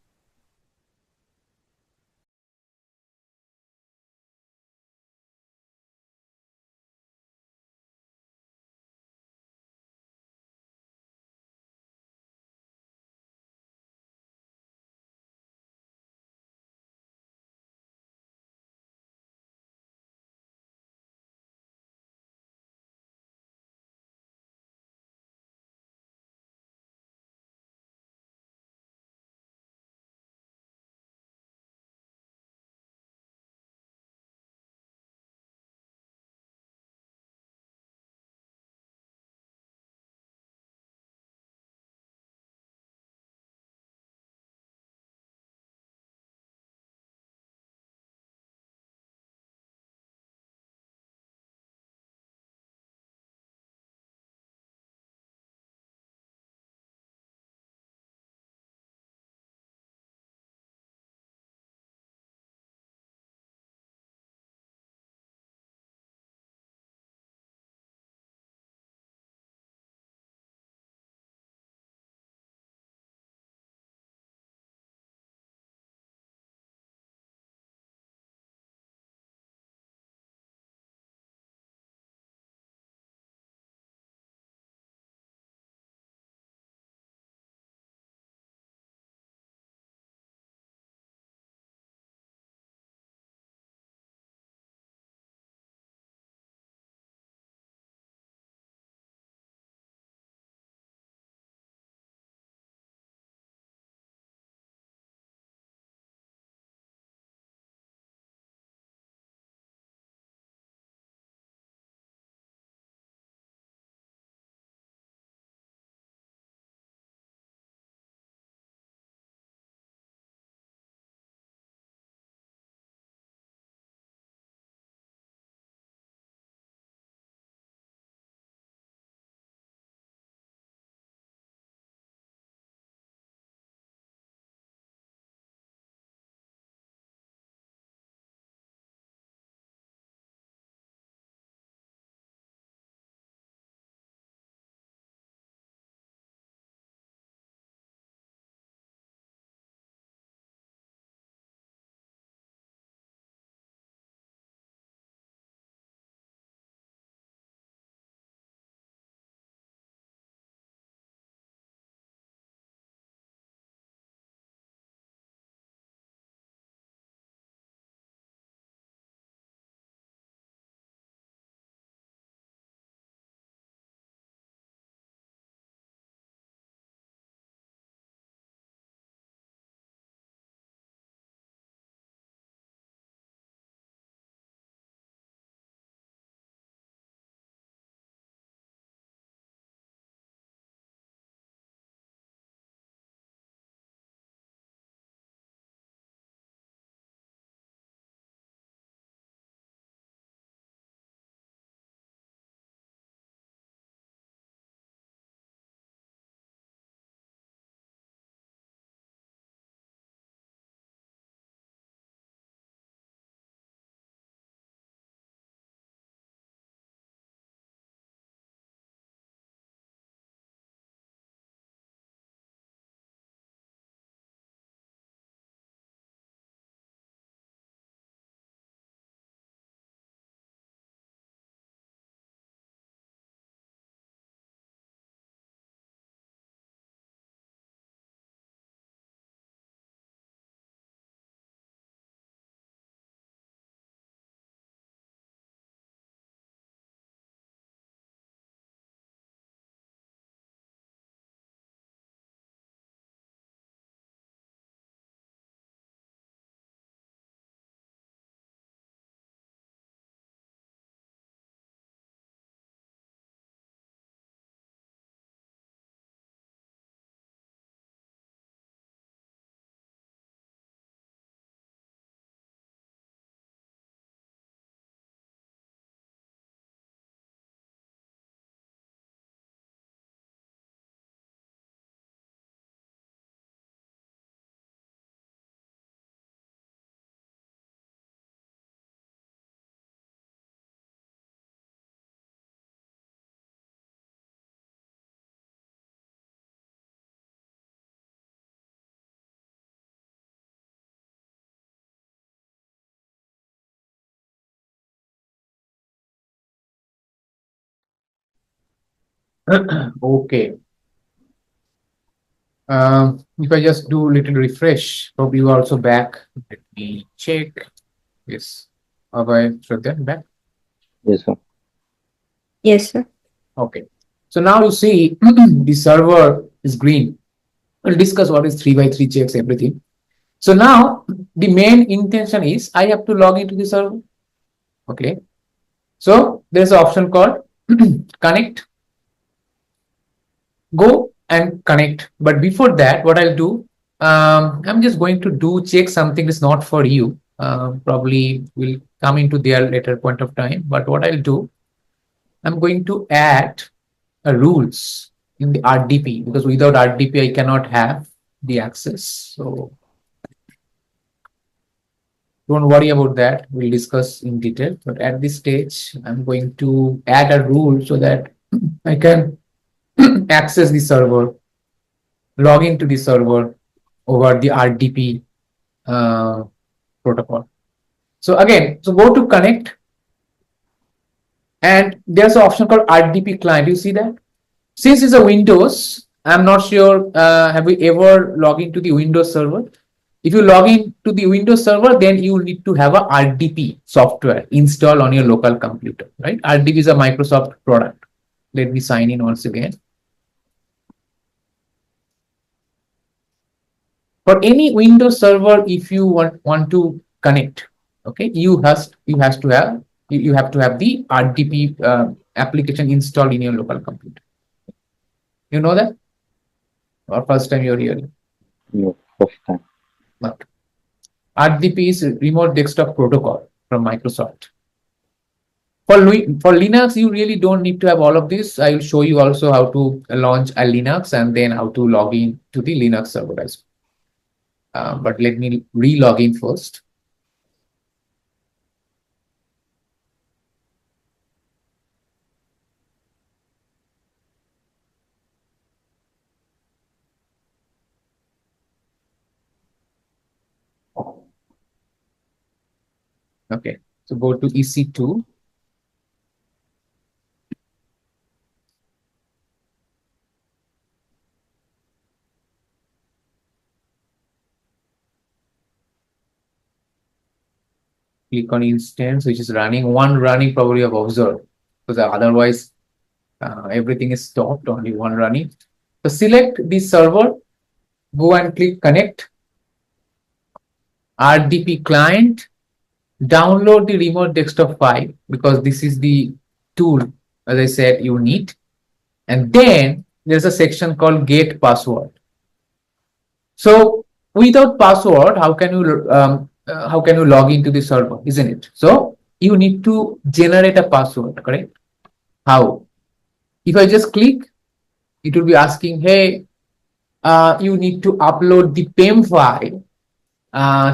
Okay. If I just do a little refresh, hope you are also back. Let me check. Yes. Abhay, Shraddha, back. Yes, sir. Yes, sir. Okay. So now you see the server is green. We'll discuss what is 3 by 3 checks, everything. So now the main intention is I have to log into the server. Okay. So there's an option called connect. Go and connect. But before that, what I'll do, I'm just going to do check something that's not for you. Probably will come into there later point of time. But what I'll do, I'm going to add a rules in the RDP, because without RDP, I cannot have the access. So don't worry about that. We'll discuss in detail. But at this stage, I'm going to add a rule so that I can access the server, log into the server over the RDP protocol. So again, so go to connect, and there's an option called RDP client. You see that? Since it's a Windows, I'm not sure, have we ever logged into the Windows server? If you log in to the Windows server, then you need to have a RDP software installed on your local computer, right? RDP is a Microsoft product. Let me sign in once again. For any Windows server, if you want to connect, okay, you have to have the RDP application installed in your local computer. You know that, or first time you're hearing? No, first time. But RDP is Remote Desktop Protocol from Microsoft. For Linux, you really don't need to have all of this. I will show you also how to launch a Linux and then how to log in to the Linux server as well. But let me re-log in first. Okay, so go to EC2. Click on instance, which is running. One running probably I've observed, because otherwise everything is stopped, only one running. So select the server, go and click connect, RDP client, download the remote desktop file, because this is the tool, as I said, you need. And then there's a section called get password. So without password, how can you log into the server, isn't it? So you need to generate a password, correct? How? If I just click, it will be asking, hey, you need to upload the PEM file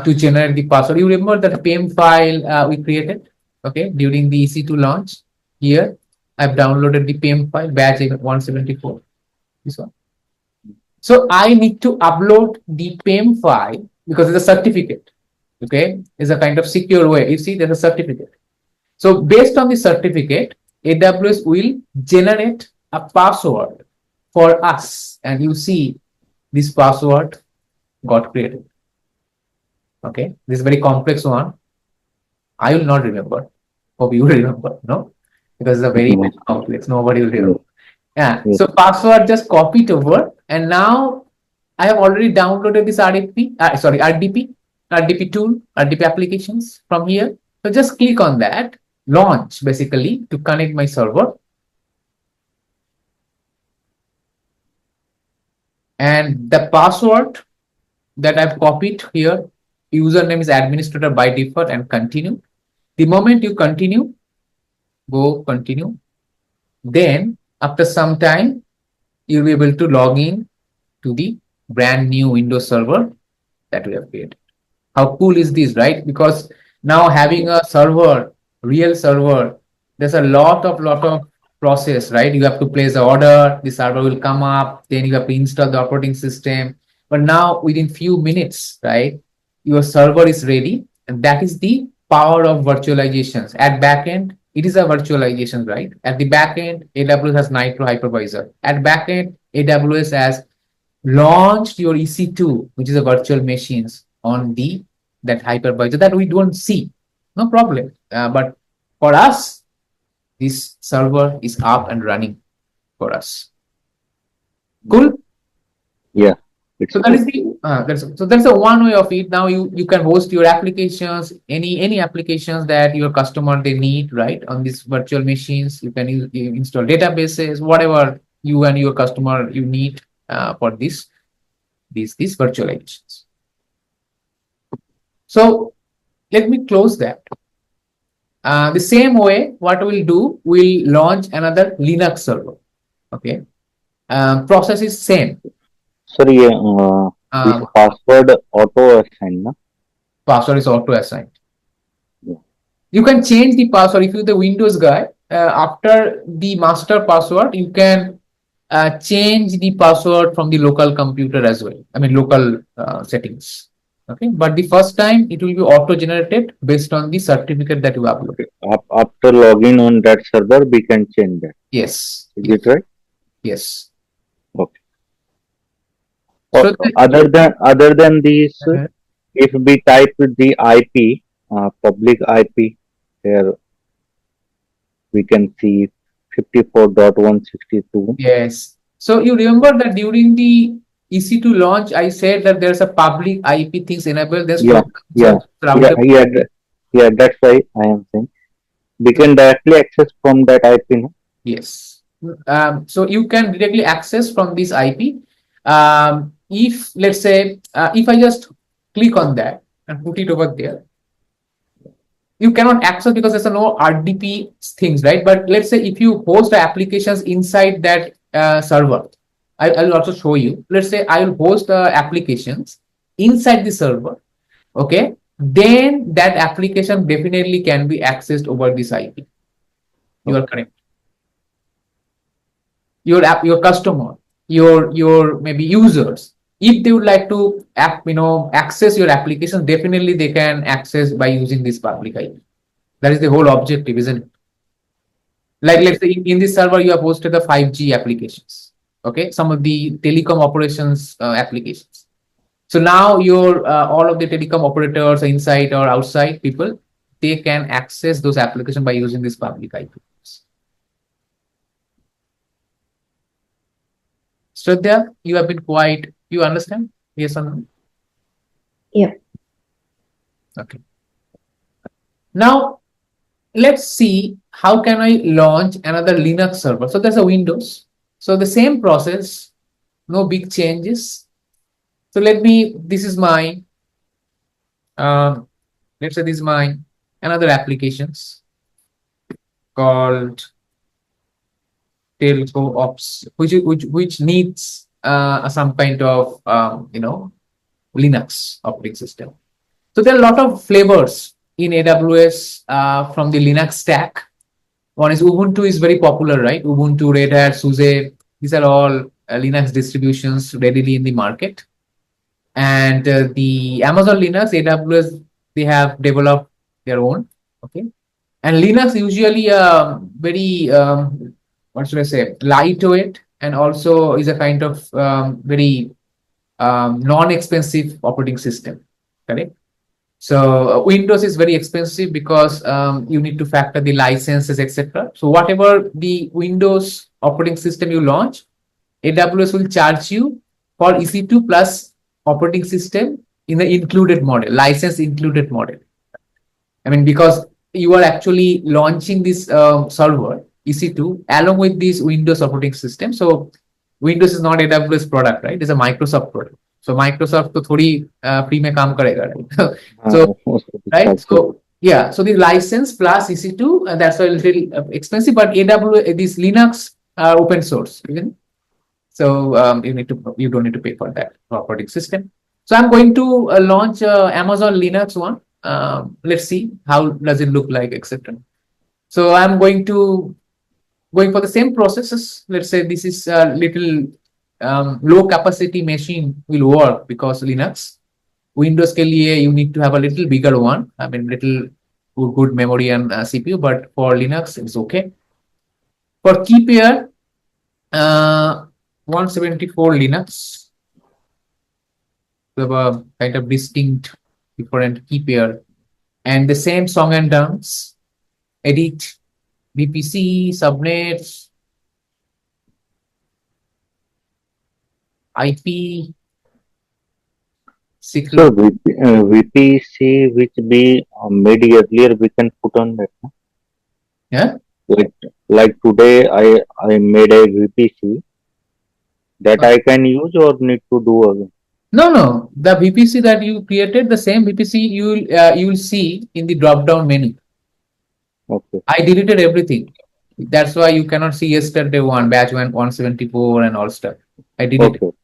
to generate the password. You remember that PEM file we created, okay, during the EC2 launch. Here, I've downloaded the PEM file, batch 174, this one. So I need to upload the PEM file because it's a certificate, okay? It's a kind of secure way. You see, there's a certificate. So based on the certificate, AWS will generate a password for us. And you see this password got created. Okay, this is very complex one. I will not remember. Hope you will remember, no? Because it's a very complex. Nobody will remember. Yeah. So password just copy it over, and now I have already downloaded this RDP tool, RDP applications from here. So just click on that, launch basically to connect my server. And the password that I've copied here, username is administrator by default, and continue. The moment you continue, go continue. Then after some time, you'll be able to log in to the brand new Windows server that we have created. How cool is this, right? Because now having a server, real server, there's a lot of process, right? You have to place the order, the server will come up, then you have to install the operating system. But now within few minutes, right, your server is ready, and that is the power of virtualizations. At backend, it is a virtualization, right? At the back end, AWS has Nitro hypervisor. At back end, AWS has launched your EC2, which is a virtual machines on that hypervisor that we don't see. No problem. But for us, this server is up and running for us. Cool. Yeah. It's So that is the that's a one way of it. Now you can host your applications, any applications that your customer they need, right, on these virtual machines. You can you install databases, whatever you and your customer you need for these virtualizations. So let me close that. The same way, what we'll do, we'll launch another Linux server. Okay, process is same. sorry, this Um, password auto assign, na? Password is auto assigned. Yeah. You can change the password if you're the Windows guy. After the master password, you can change the password from the local computer as well. I mean, local settings. Okay, but the first time it will be auto generated based on the certificate that you upload. Okay. After login on that server, we can change that. Yes. Is it right? Yes. Okay. So Other than these, uh, if we type the IP, public IP, here we can see 54.162. yes. So you remember that during the EC2 launch, I said that there's a public IP things enabled. There's Yeah, local yeah, yeah, routable. yeah, yeah. That's why I am saying we can directly access from that IP. No? Yes. So you can directly access from this IP. If let's say if I just click on that and put it over there, you cannot access because there's no RDP things, right? But let's say if you host the applications inside that server, I'll also show you. Let's say I will host the applications inside the server. Okay, then that application definitely can be accessed over this IP. You are correct. Your customer, your maybe users, if they would like to access your application, definitely they can access by using this public IP. That is the whole objective, isn't it? Like let's say in this server you have hosted the 5G applications, okay, some of the telecom operations applications. So now your all of the telecom operators inside or outside people, they can access those applications by using this public IP. Shraddha, you have been quiet. You understand? Yes or no? Yeah. Okay. Now, let's see how can I launch another Linux server. So there's a Windows. So the same process, no big changes. So this is my, let's say this is my another applications called Telco Ops, which needs some kind of Linux operating system. So there are a lot of flavors in AWS from the Linux stack. One is Ubuntu is very popular, right? Ubuntu, Red Hat, SUSE, these are all Linux distributions readily in the market. And the Amazon Linux, AWS, they have developed their own. Okay. And Linux usually very, what should I say, lightweight, and also is a kind of very non-expensive operating system. Correct. So Windows is very expensive because you need to factor the licenses, etc. So whatever the Windows operating system you launch, AWS will charge you for EC2 plus operating system in the included model, license included model. I mean, because you are actually launching this server EC2 along with this Windows operating system. So Windows is not AWS product, right? It's a Microsoft product. So Microsoft to thodi free mein kaam karega, right? So right, so yeah, so the license plus EC2, that's a little expensive, but AWS this Linux are open source, even. So you don't need to pay for that operating system. So I'm going to launch Amazon Linux one. Let's see how does it look like, etc. So I'm going for the same processes. Let's say this is a little low capacity machine will work because Linux. Windows ke liye you need to have a little bigger one. I mean, little good memory and CPU, but for Linux, it's okay. For key pair, 174 Linux, we have a kind of distinct different key pair, and the same song and dance, edit, VPC, subnets, IP, So secret. VPC which be made earlier, we can put on that. No? Yeah. Like like today, I made a VPC that I can use or need to do again. No. The VPC that you created, the same VPC you will see in the drop down menu. Okay. I deleted everything. That's why you cannot see yesterday one, batch 174 and all stuff. I deleted. Okay.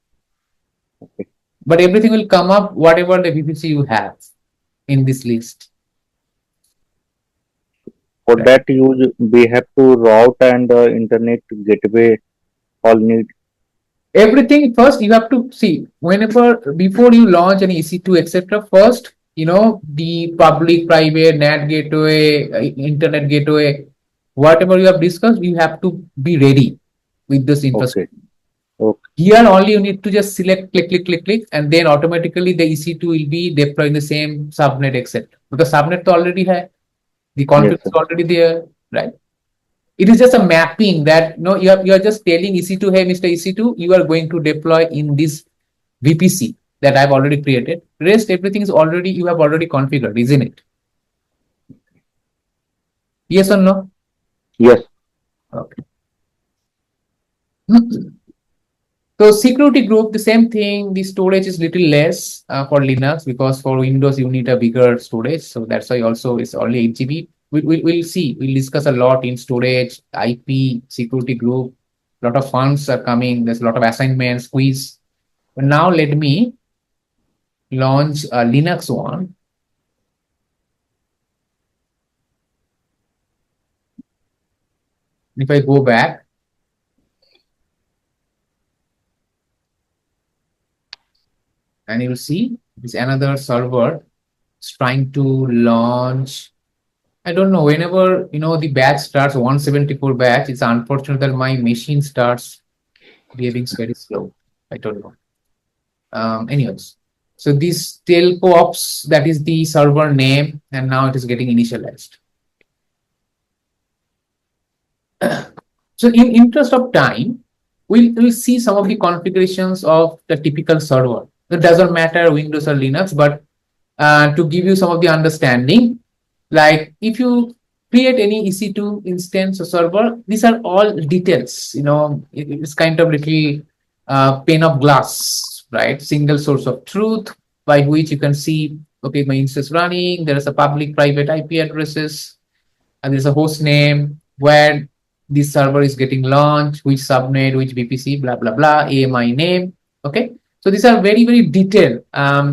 Okay. But everything will come up, whatever the VPC you have in this list. For Right. that use, we have to route and internet gateway all need. Everything first you have to see whenever before you launch an EC2, etc. First, the public, private, NAT gateway, internet gateway, whatever you have discussed, you have to be ready with this infrastructure. Okay. Okay. Here only you need to just select click, and then automatically the EC2 will be deployed in the same subnet, etc. Because subnet already have the config Yes, is sir. already there, right? It is just a mapping that you are just telling EC2, hey, Mr. EC2, you are going to deploy in this VPC that I've already created. Rest everything is already you have already configured, isn't it? Yes or no? Yes. Okay. So security group, the same thing. The storage is little less for Linux because for Windows you need a bigger storage. So that's why also it's only 8 GB. We'll see. We'll discuss a lot in storage, IP, security group. A lot of funds are coming. There's a lot of assignments, quiz. But now let me launch a Linux one. If I go back, and you'll see it's another server. It's trying to launch. I don't know. Whenever the batch starts 174 batch, it's unfortunate that my machine starts behaving very slow. I don't know. Anyways, so this telco ops, that is the server name, and now it is getting initialized. So in interest of time, we'll see some of the configurations of the typical server. It doesn't matter Windows or Linux, but to give you some of the understanding, like if you create any EC2 instance or server, these are all details. It's kind of little pane of glass, right? Single source of truth by which you can see, okay, my instance running. There is a public, private IP addresses, and there's a host name where this server is getting launched, which subnet, which VPC, blah blah blah, AMI name. Okay, so these are very very detailed.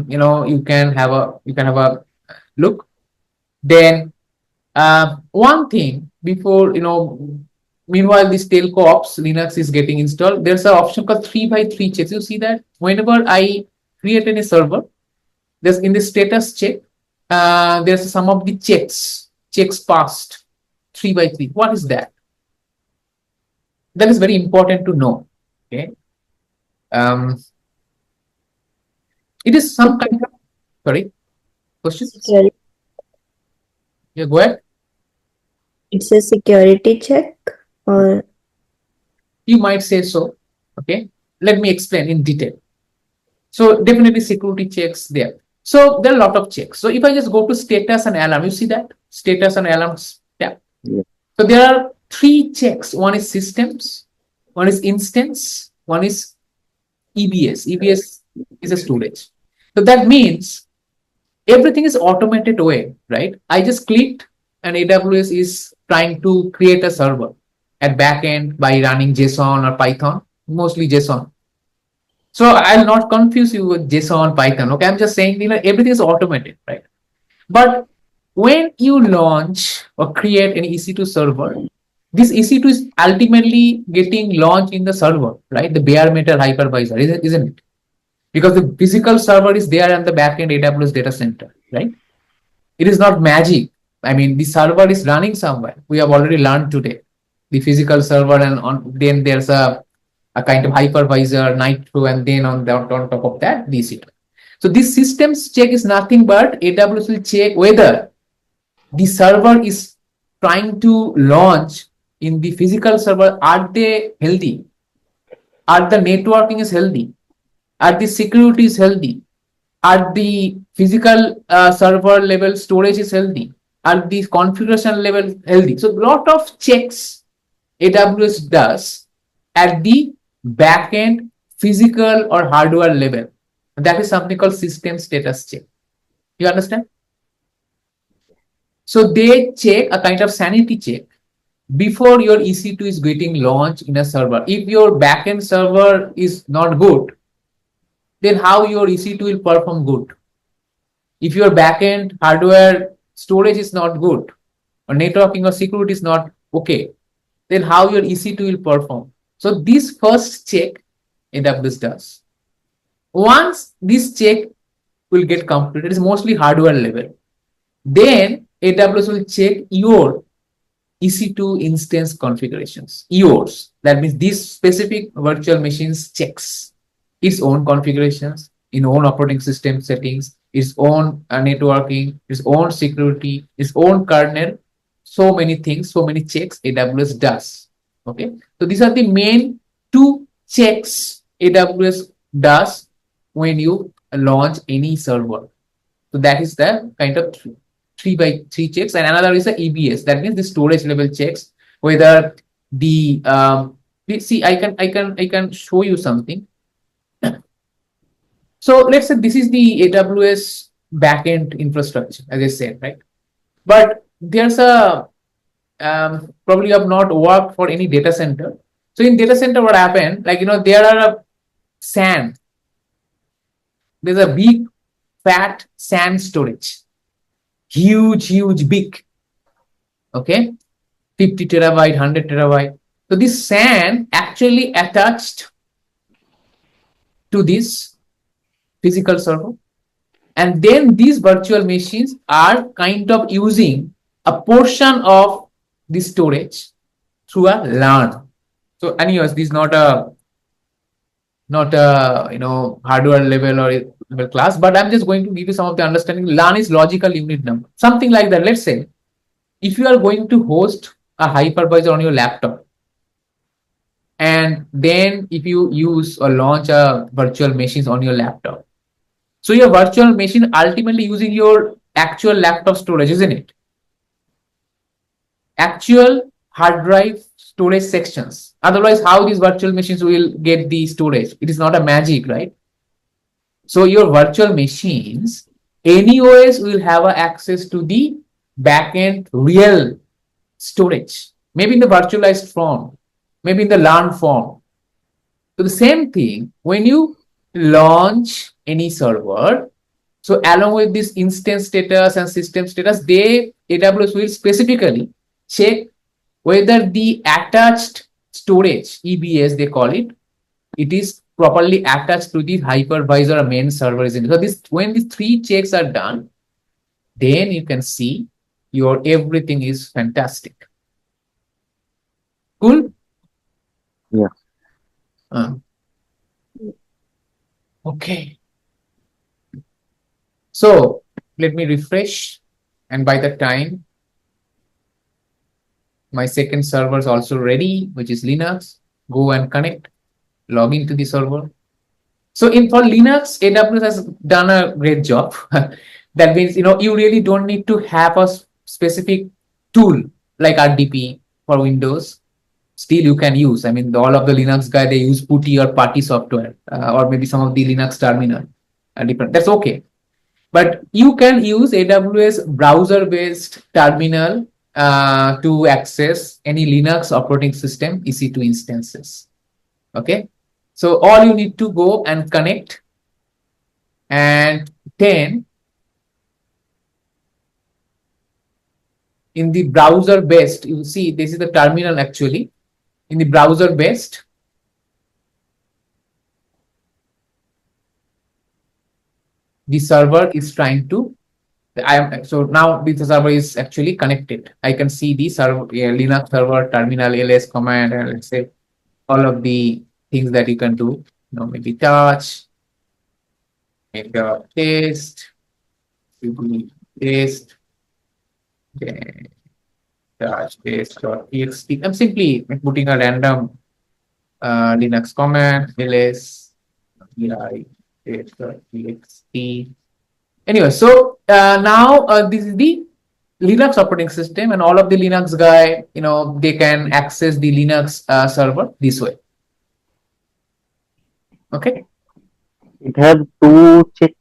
You can have a look. Then one thing before meanwhile this telco ops Linux is getting installed, there's an option called 3x3 checks. You see that whenever I create any server, there's in the status check, there's some of the checks passed 3x3. What is that? That is very important to know. Okay. It is some kind of, sorry, question? Security. Yeah, go ahead. It's a security check, or You might say so. Okay. Let me explain in detail. So definitely security checks there. So there are a lot of checks. So if I just go to status and alarm, you see that status and alarms. Yeah. Yeah. So there are 3 checks. One is systems, one is instance, one is EBS. EBS is a storage. So that means everything is automated way, right? I just clicked and AWS is trying to create a server at backend by running JSON or Python, mostly JSON. So I'll not confuse you with JSON, Python. Okay, I'm just saying everything is automated, right? But when you launch or create an EC2 server, this EC2 is ultimately getting launched in the server, right? The bare metal hypervisor, isn't it? Because the physical server is there on the backend AWS data center, right? It is not magic. I mean, the server is running somewhere. We have already learned today the physical server, and then there's a kind of hypervisor, Nitro, and then on top of that, the EC2. So this systems check is nothing but AWS will check whether the server is trying to launch in the physical server. Are they healthy? Are the networking is healthy? Are the security is healthy? Are the physical server level storage is healthy? Are the configuration level healthy? So a lot of checks AWS does at the backend physical or hardware level. That is something called system status check. You understand? So they check a kind of sanity check before your EC2 is getting launched in a server. If your backend server is not good, then how your EC2 will perform good? If your backend hardware storage is not good, or networking or security is not okay, then how your EC2 will perform? So this first check AWS does. Once this check will get completed, it is mostly hardware level. Then AWS will check your EC2 instance configurations, yours. That means this specific virtual machines checks its own configurations, its own operating system settings, its own networking, its own security, its own kernel. So many things, so many checks AWS does. Okay, so these are the main two checks AWS does when you launch any server. So that is the kind of 3x3 checks, and another is the EBS. That means the storage level checks whether the see, I can show you something. So let's say this is the AWS backend infrastructure, as I said, right? But there's a probably you have not worked for any data center. So in data center, what happened? Like, there are a sand. There's a big fat sand storage, huge, big. Okay, 50 terabyte, 100 terabyte. So this sand actually attached to this physical server, and then these virtual machines are kind of using a portion of the storage through a LAN. So anyways, this is not a hardware level or level class, but I'm just going to give you some of the understanding. LAN is logical unit number, something like that. Let's say if you are going to host a hypervisor on your laptop, and then if you use or launch a virtual machines on your laptop, so your virtual machine ultimately using your actual laptop storage, isn't it? Actual hard drive storage sections. Otherwise, how these virtual machines will get the storage? It is not a magic, right? So your virtual machines anyways will have access to the backend real storage, maybe in the virtualized form, maybe in the LAN form. So the same thing when you launch any server, so along with this instance status and system status, AWS will specifically check whether the attached storage, EBS they call it, it is properly attached to the hypervisor or main server. So this, when these three checks are done, then you can see your everything is fantastic. Cool? Yeah. Okay. So let me refresh, and by the time my second server is also ready, which is Linux, go and connect, log into the server. So for Linux, AWS has done a great job. That means, you really don't need to have a specific tool like RDP for Windows. Still you can use. I mean, all of the Linux guys, they use PuTTY or PuTTY software, or maybe some of the Linux terminal. Different. That's okay. But you can use AWS browser-based terminal to access any Linux operating system EC2 instances. Okay. So all you need to go and connect, and then in the browser based, you see this is the terminal actually. In the browser based, the server is trying to So now this server is actually connected. I can see the server, Linux server terminal ls command, and let's say all of the things that you can do. Maybe touch, make a paste, paste, okay, touch paste dot txt. I'm simply putting a random Linux command ls paste dot txt. Anyway, so now this is the Linux operating system, and all of the Linux guy, they can access the Linux server this way. Okay. It has two check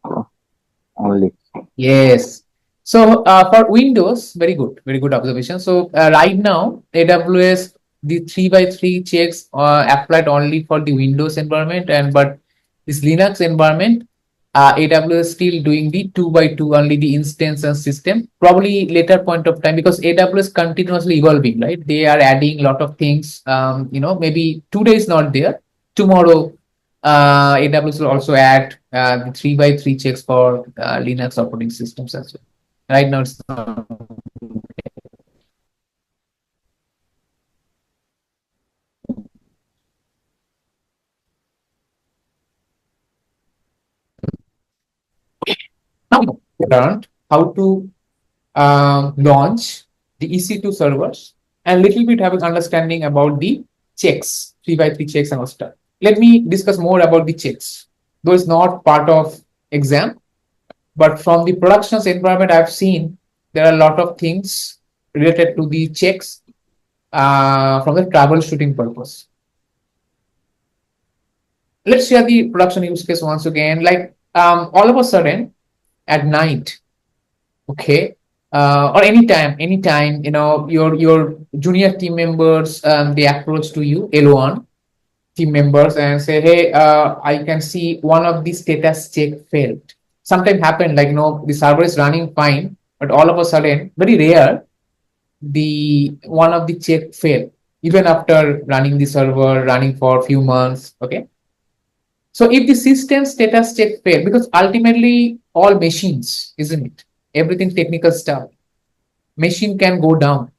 only. Yes. So for Windows, very good observation. So right now, AWS, the 3x3 checks applied only for the Windows environment, and but this Linux environment, AWS still doing the 2x2 only the instance and system. Probably later point of time, because AWS continuously evolving, right? They are adding a lot of things. Maybe today is not there. Tomorrow AWS will also add the 3x3 checks for Linux operating systems as well. Right now, it's not. Now we learned how to launch the EC2 servers and little bit have an understanding about the checks, 3x3 checks and all stuff. Let me discuss more about the checks. Though it's not part of exam, but from the productions environment, I've seen there are a lot of things related to the checks from the troubleshooting purpose. Let's share the production use case once again. Like all of a sudden at night, okay, or anytime, your junior team members they approach to you, L1 team members, and say, hey, I can see one of the status check failed. Sometimes happen like the server is running fine, but all of a sudden, very rare, the one of the check fail even after running the server running for a few months. Okay, so if the system status check fail, because ultimately all machines, isn't it, everything technical stuff, machine can go down,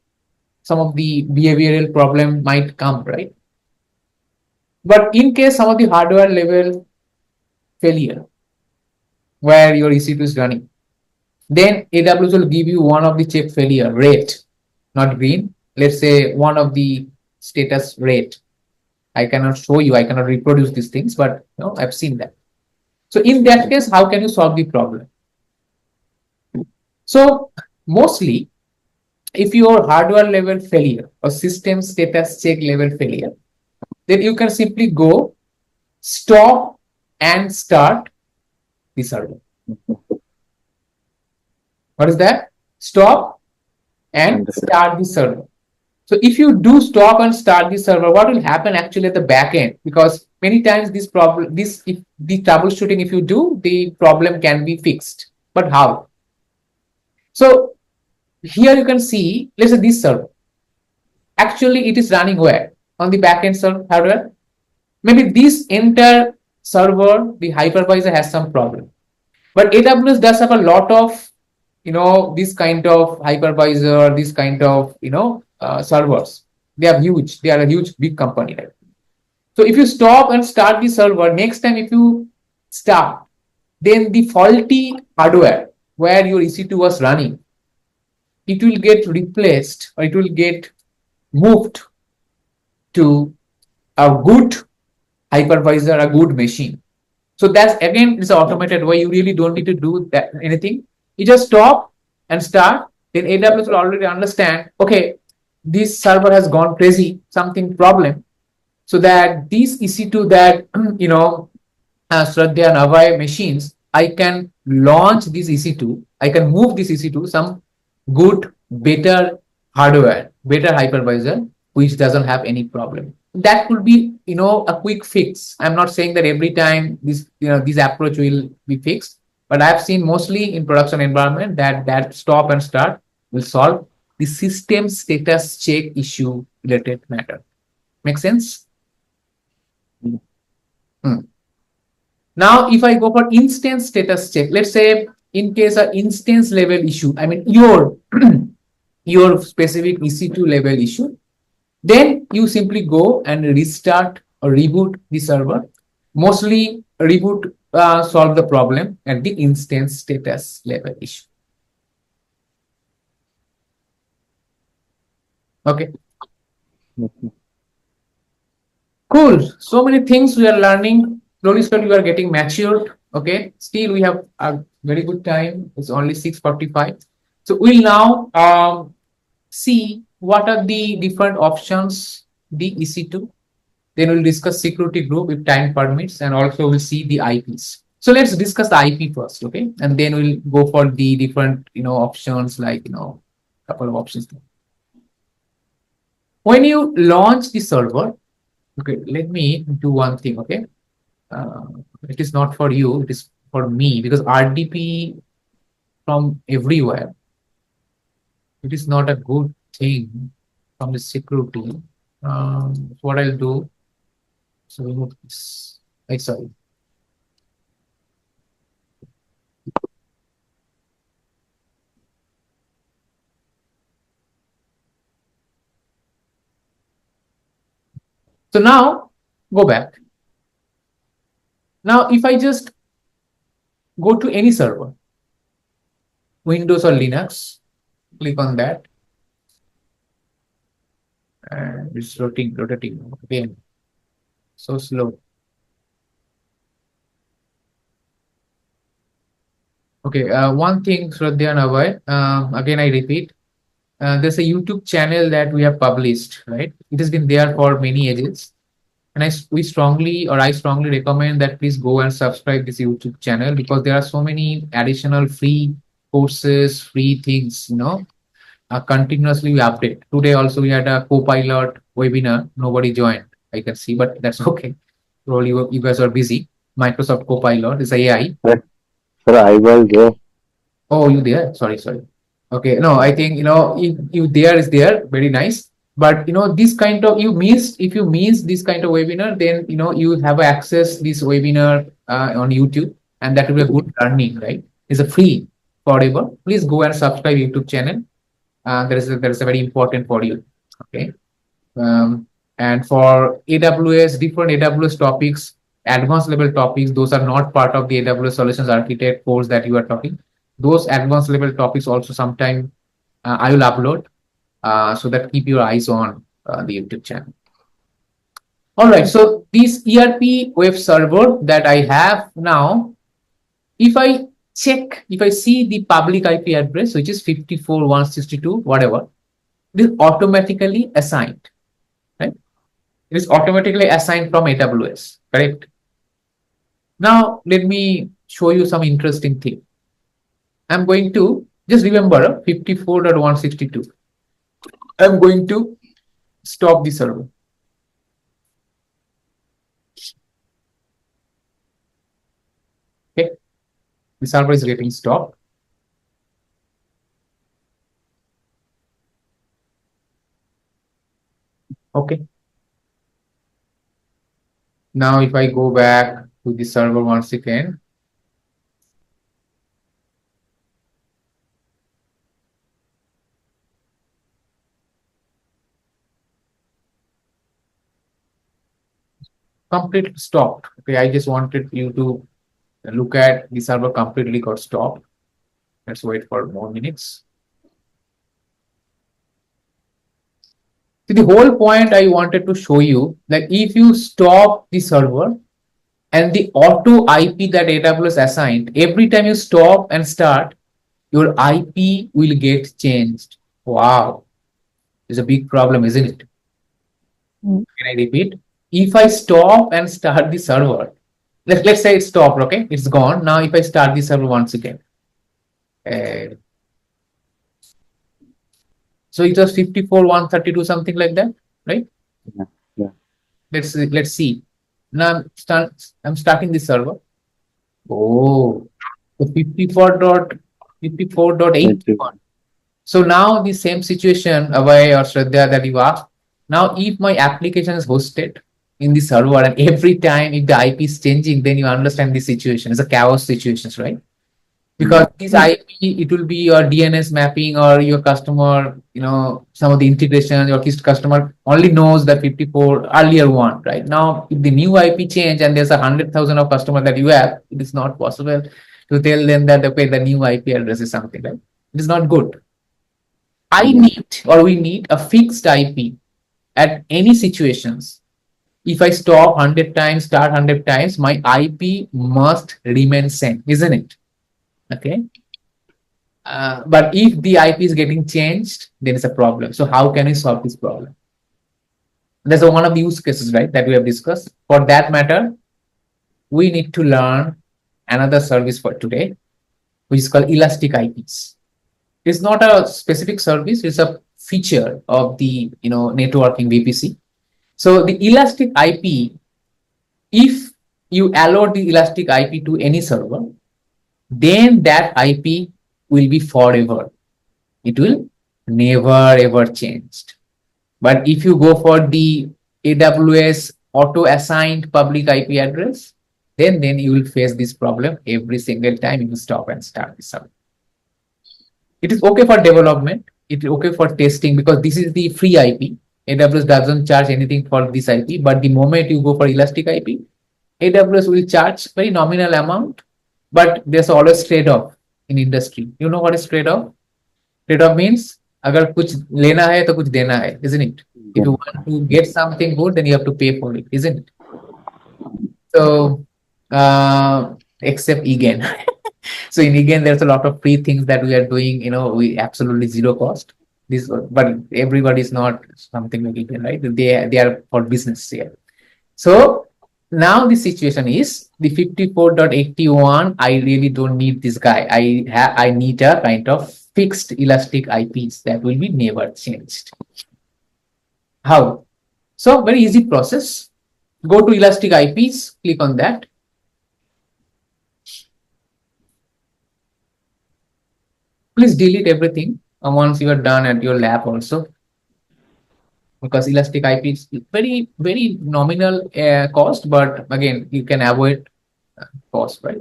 some of the behavioral problem might come, right? But in case some of the hardware level failure where your EC2 is running, then AWS will give you one of the check failure rate, not green. Let's say one of the status rate. I cannot show you, I cannot reproduce these things, but I've seen that. So in that case, how can you solve the problem? So mostly, if your hardware level failure or system status check level failure, then you can simply go stop and start the server. What is that? Stop and start the server. So if you do stop and start the server, what will happen actually at the back end? Because many times if the troubleshooting, if you do, the problem can be fixed. But how? So here you can see, let's say this server. Actually, it is running where? On the backend server hardware. Maybe this entire server, the hypervisor has some problem. But AWS does have a lot of, this kind of hypervisor, this kind of, servers. They are huge. They are a huge, big company. Right? So if you stop and start the server, next time if you start, then the faulty hardware where your EC2 was running, it will get replaced or it will get moved to a good hypervisor, a good machine. So that's again is an automated way. You really don't need to do that anything. You just stop and start. Then AWS will already understand, okay, this server has gone crazy, something problem. So that these EC2 that Shraddha and Avai machines, I can launch this EC2, I can move this EC2 some good, better hardware, better hypervisor, which doesn't have any problem. That could be, a quick fix. I'm not saying that every time this approach will be fixed, but I've seen mostly in production environment that stop and start will solve the system status check issue related matter. Make sense? Now, if I go for instance status check, let's say, in case an instance level issue, I mean your your specific EC2 level issue, then you simply go and restart or reboot the server. Mostly reboot solve the problem at the instance status level issue. Okay. Okay. Cool. So many things we are learning. Slowly, slowly, we are getting matured. Okay. Still, we have a very good time. It's only 6:45. So we'll now see what are the different options the EC2. Then we'll discuss security group if time permits, and also we'll see the IPs. So let's discuss the IP first, okay? And then we'll go for the different, options like, couple of options. When you launch the server, okay, let me do one thing, okay? It is not for you, it is for me, because RDP from everywhere, it is not a good thing from the security. What I'll do, so remove this. Sorry. So now go back. Now, if I just go to any server, Windows or Linux, click on that, and it's rotating again. So slow. Okay, one thing, Shraddha and Abhay, again I repeat, there's a YouTube channel that we have published, right? It has been there for many ages. And I strongly recommend that please go and subscribe this YouTube channel, because there are so many additional free courses, free things, continuously we update. Today also we had a Copilot webinar. Nobody joined, I can see, but that's okay. Probably you guys are busy. Microsoft Copilot is AI. Sir, I was there. Oh, you there? Sorry. Okay, no, I think you there is there. Very nice. But this kind of if you miss this kind of webinar, then you have access this webinar on YouTube, and that will be a good learning, right? It's a free forever. Please go and subscribe YouTube channel. There is a very important for you. Okay. And for AWS, different AWS topics, advanced level topics, those are not part of the AWS Solutions Architect course that you are talking. Those advanced level topics also sometime I will upload, so that keep your eyes on the YouTube channel. All right, so this ERP web server that I have now, if I see the public IP address, which is 54.162, whatever, it is automatically assigned, right? It is automatically assigned from AWS, correct? Now, let me show you some interesting thing. I'm going to just remember 54.162. I'm going to stop the server. Okay, the server is getting stopped. Okay. Now, if I go back to the server once again, completely stopped. Okay, I just wanted you to look at the server completely got stopped. Let's wait for more minutes. So the whole point I wanted to show you that if you stop the server and the auto IP that AWS assigned, every time you stop and start, your IP will get changed. Wow, it's a big problem, isn't it? Can I repeat? If I stop and start the server, let's say it's stopped, okay? It's gone. Now, if I start the server once again, so it was 54.132, something like that, right? Yeah. Let's see. Now I'm starting the server. Oh, so 54.81. So now the same situation, Abhay or Shraddha, that you asked. Now, if my application is hosted in the server, and every time if the IP is changing, then you understand the situation. It's a chaos situation, right? because this IP, it will be your DNS mapping or your customer, some of the integration, your customer only knows that 54 earlier one, right? Now, if the new IP change and there's 100,000 of customer that you have, it is not possible to tell them that, okay, the new IP address is something, right? It is not good. We need a fixed IP at any situations. If I stop 100 times, start 100 times, my IP must remain same, isn't it? Okay. But if the IP is getting changed, then it's a problem. So how can we solve this problem? That's one of the use cases, right, that we have discussed. For that matter, we need to learn another service for today, which is called elastic IPs. It's not a specific service, it's a feature of the networking VPC. So the elastic IP, if you allot the elastic IP to any server, then that IP will be forever. It will never ever changed. But if you go for the AWS auto-assigned public IP address, then you will face this problem every single time you stop and start the server. It is okay for development. It is okay for testing because this is the free IP. AWS doesn't charge anything for this IP, but the moment you go for elastic IP, AWS will charge very nominal amount, but there's always trade-off in industry. You know what is trade-off? Trade-off means agar kuch lena hai to kuch dena hai, isn't it? If you want to get something good, then you have to pay for it, isn't it? So, except again. So in again, there's a lot of free things that we are doing, we absolutely zero cost. But everybody is not something like again, right? They are for business here. So now the situation is the 54.81. I really don't need this guy. I need a kind of fixed elastic IPs that will be never changed. How? So very easy process. Go to elastic IPs, click on that. Please delete everything once you are done at your lab also, because elastic IP is very, very nominal cost, but again, you can avoid cost, right?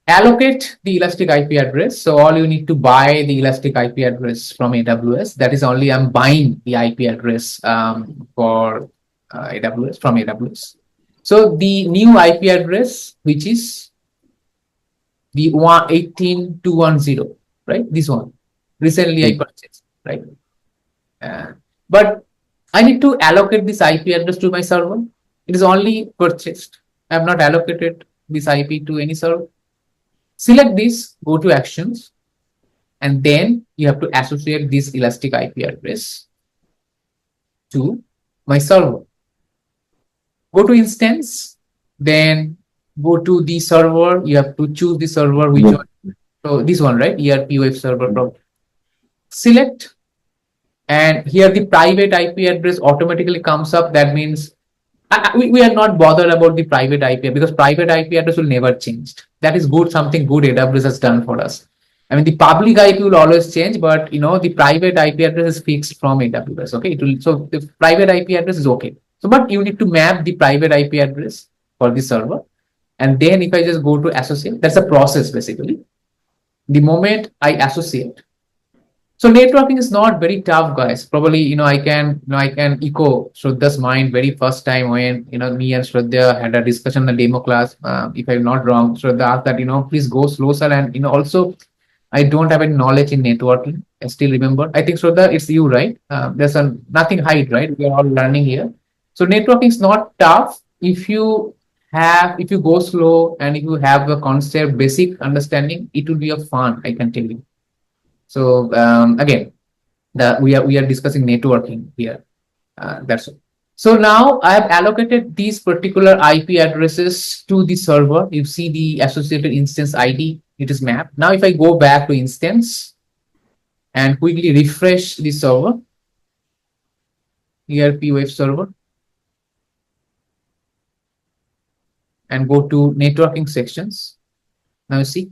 Allocate the elastic IP address. So all you need to buy the elastic IP address from AWS. That is only I'm buying the IP address for AWS from AWS. So the new IP address, which is the 118.210, right? This one. Recently I purchased, right? But I need to allocate this IP address to my server. It is only purchased. I have not allocated this IP to any server. Select this, go to actions, and then you have to associate this elastic IP address to my server. Go to instance, then go to the server. You have to choose the server which one. So this one, right? ERP web server. Select, and here the private IP address automatically comes up. That means we are not bothered about the private IP because private IP address will never change. That is good, something good AWS has done for us. I mean, the public IP will always change, but the private IP address is fixed from AWS. Okay, so the private IP address is okay. So, but you need to map the private IP address for the server, and then if I just go to associate, that's a process basically. The moment I associate. So networking is not very tough, guys. Probably, I can echo Shraddha's mind very first time when, me and Shraddha had a discussion in the demo class. If I'm not wrong, Shraddha asked that, please go slow, sir. And, also, I don't have any knowledge in networking. I still remember. I think, Shraddha, it's you, right? There's nothing hide, right? We are all learning here. So networking is not tough if you go slow and if you have the concept, basic understanding, it will be a fun, I can tell you. So again, we are discussing networking here. That's it. So now I have allocated these particular IP addresses to the server. You see the associated instance ID, it is mapped. Now if I go back to instance and quickly refresh the server, ERP web server, and go to networking sections. Now you see.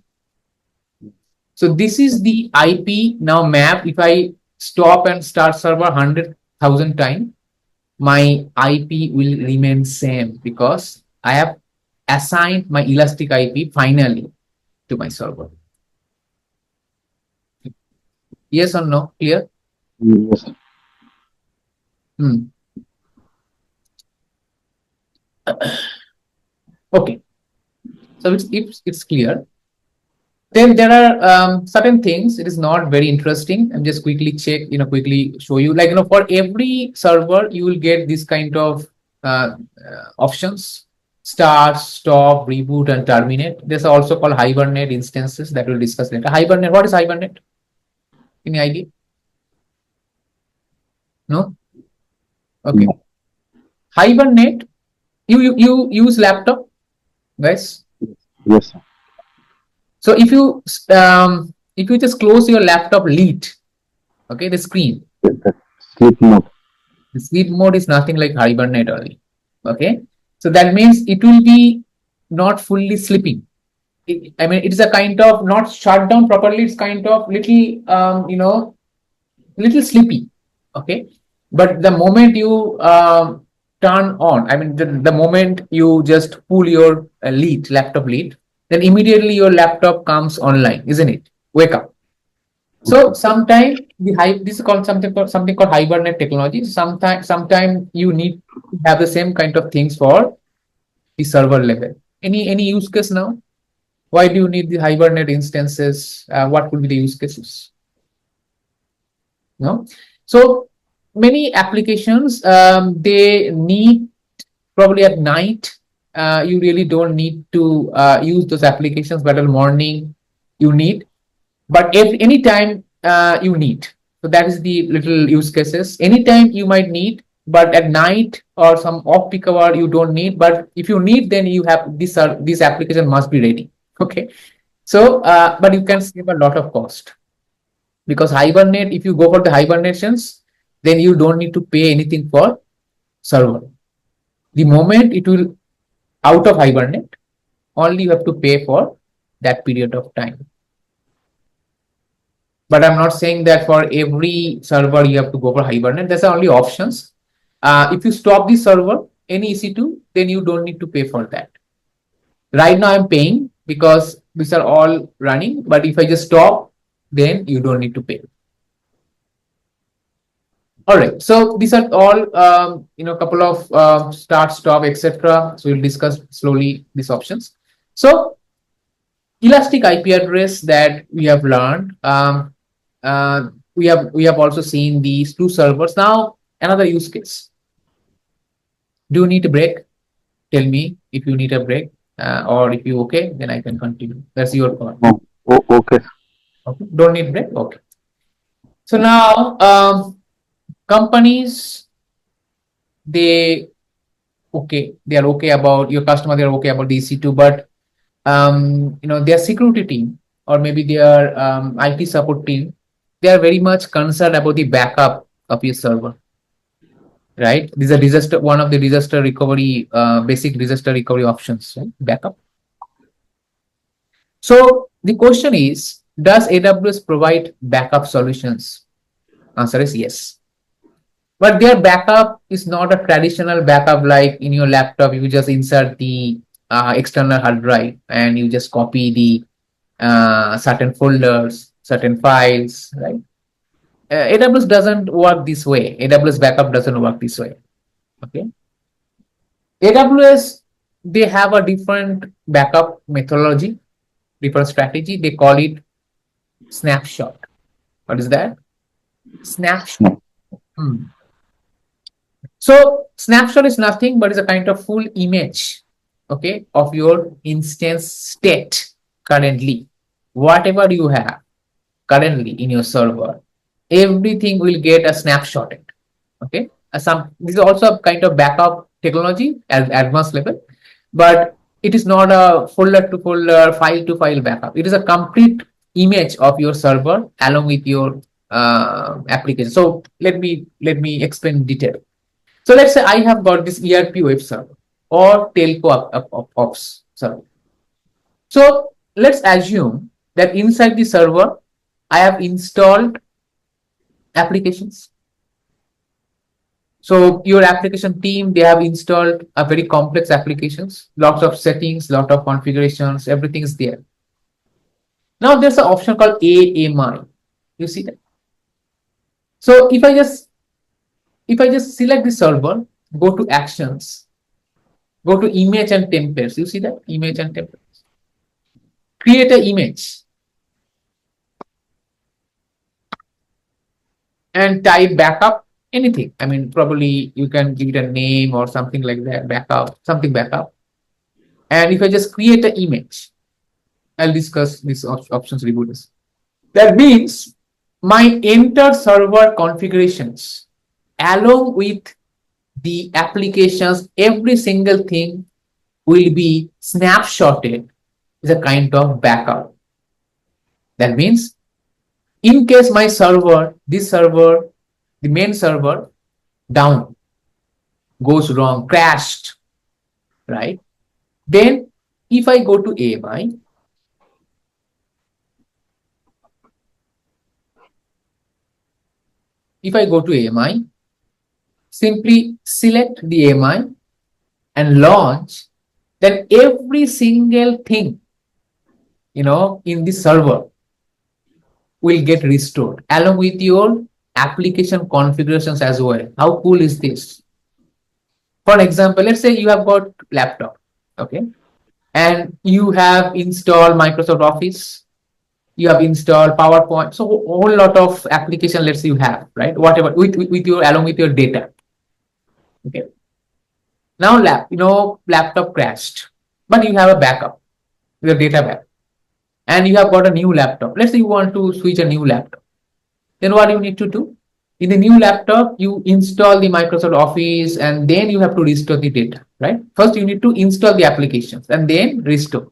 So this is the IP now map. If I stop and start server 100,000 times, my IP will remain same because I have assigned my elastic IP finally to my server. Yes or no? Clear? Yes. Hmm. Okay. So it's clear. Then there are certain things. It is not very interesting. I'm just quickly check. Quickly show you. Like for every server, you will get this kind of options: start, stop, reboot, and terminate. There's also called hibernate instances that we'll discuss later. Hibernate. What is hibernate? Any idea? No. Okay. No. Hibernate. You use laptop, guys. Yes. So if you just close your laptop lid, okay, the screen. That sleep mode. The sleep mode is nothing like hibernate only. Okay. So that means it will be not fully sleeping. I mean, it's a kind of not shut down properly. It's kind of little sleepy. Okay. But the moment you turn on, I mean, the moment you just pull your laptop lid, then immediately your laptop comes online, isn't it? Wake up. So sometimes this is called something called hibernate technology. Sometime you need to have the same kind of things for the server level. Any use case now? Why do you need the hibernate instances? What could be the use cases? No. So many applications they need probably at night. You really don't need to use those applications, but at morning you need. But anytime you need. So that is the little use cases. Anytime you might need, but at night or some off peak hour you don't need. But if you need, then you have this application must be ready. Okay. So but you can save a lot of cost because hibernate. If you go for the hibernations, then you don't need to pay anything for server. The moment it will out of hibernate, only you have to pay for that period of time. But I'm not saying that for every server you have to go for hibernate. That's the only options. If you stop the server, any EC2, then you don't need to pay for that. Right now I'm paying because these are all running. But if I just stop, then you don't need to pay. All right. So these are all couple of start, stop, etc. So we'll discuss slowly these options. So elastic IP address that we have learned. We have also seen these two servers. Now another use case. Do you need a break? Tell me if you need a break, or if you okay, then I can continue. That's your call. Okay. Okay. Don't need break. Okay. So now companies they are okay about your customer. They are okay about the EC2, but their security team or maybe their IT support team, they are very much concerned about the backup of your server, right? These are one of the disaster recovery, basic disaster recovery options, right? Backup. So the question is, does AWS provide backup solutions? Answer is yes. But their backup is not a traditional backup like in your laptop. You just insert the external hard drive and you just copy the certain folders, certain files, right? AWS doesn't work this way. AWS backup doesn't work this way. Okay. AWS, they have a different backup methodology, different strategy. They call it snapshot. What is that? Snapshot. So snapshot is nothing but is a kind of full image, okay, of your instance state currently. Whatever you have currently in your server, everything will get a snapshot. Okay. This is also a kind of backup technology at advanced level, but it is not a folder to folder, file to file backup. It is a complete image of your server along with your application. So let me explain in detail. So let's say I have got this ERP web server or telco ops server. So let's assume that inside the server, I have installed applications. So your application team, they have installed a very complex applications, lots of settings, lot of configurations, everything is there. Now there's an option called AMI. You see that? So if I just select the server, go to actions, go to image and templates. You see that? Image and templates. Create an image and type backup, anything. I mean, probably you can give it a name or something like that, backup, something backup. And if I just create an image, I'll discuss these options reboot. That means my enter server configurations along with the applications, every single thing will be snapshotted as a kind of backup. That means in case my server, this server, the main server down, goes wrong, crashed, right? Then if I go to AMI, simply select the AMI and launch, then every single thing, in the server will get restored along with your application configurations as well. How cool is this? For example, let's say you have got laptop, okay, and you have installed Microsoft Office, you have installed PowerPoint, so a whole lot of application. Let's say you have, right, whatever with your along with your data. Okay. Now laptop crashed, but you have a backup, your data back, and you have got a new laptop. Let's say you want to switch a new laptop. Then what you need to do? In the new laptop, you install the Microsoft Office and then you have to restore the data, right? First, you need to install the applications and then restore.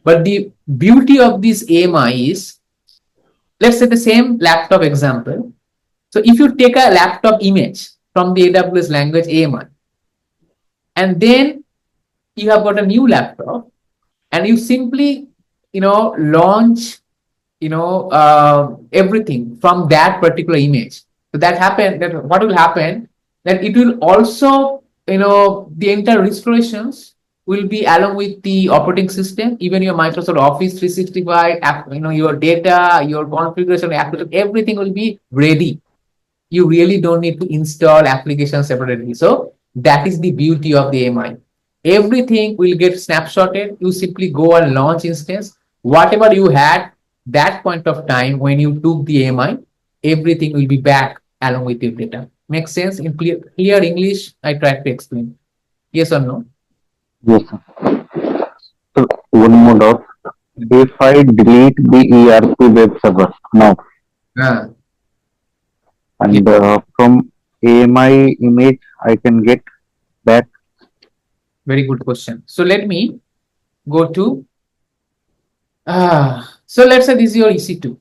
But the beauty of this AMI is, let's say the same laptop example. So if you take a laptop image from the AWS language AMI, and then you have got a new laptop, and you simply, launch, everything from that particular image. So that what will happen, that it will also, the entire restorations will be along with the operating system, even your Microsoft Office 365 app, your data, your configuration, everything will be ready. You really don't need to install applications separately. So that is the beauty of the AMI. Everything will get snapshotted. You simply go and launch instance. Whatever you had that point of time when you took the AMI, everything will be back along with your data. Makes sense? In clear English, I tried to explain. Yes or no? Yes, sir. So one more doubt. If I delete the ERP web server now Ah, yeah, and from AMI image I can get back. very good question. So let me go to, so let's say this is your EC2,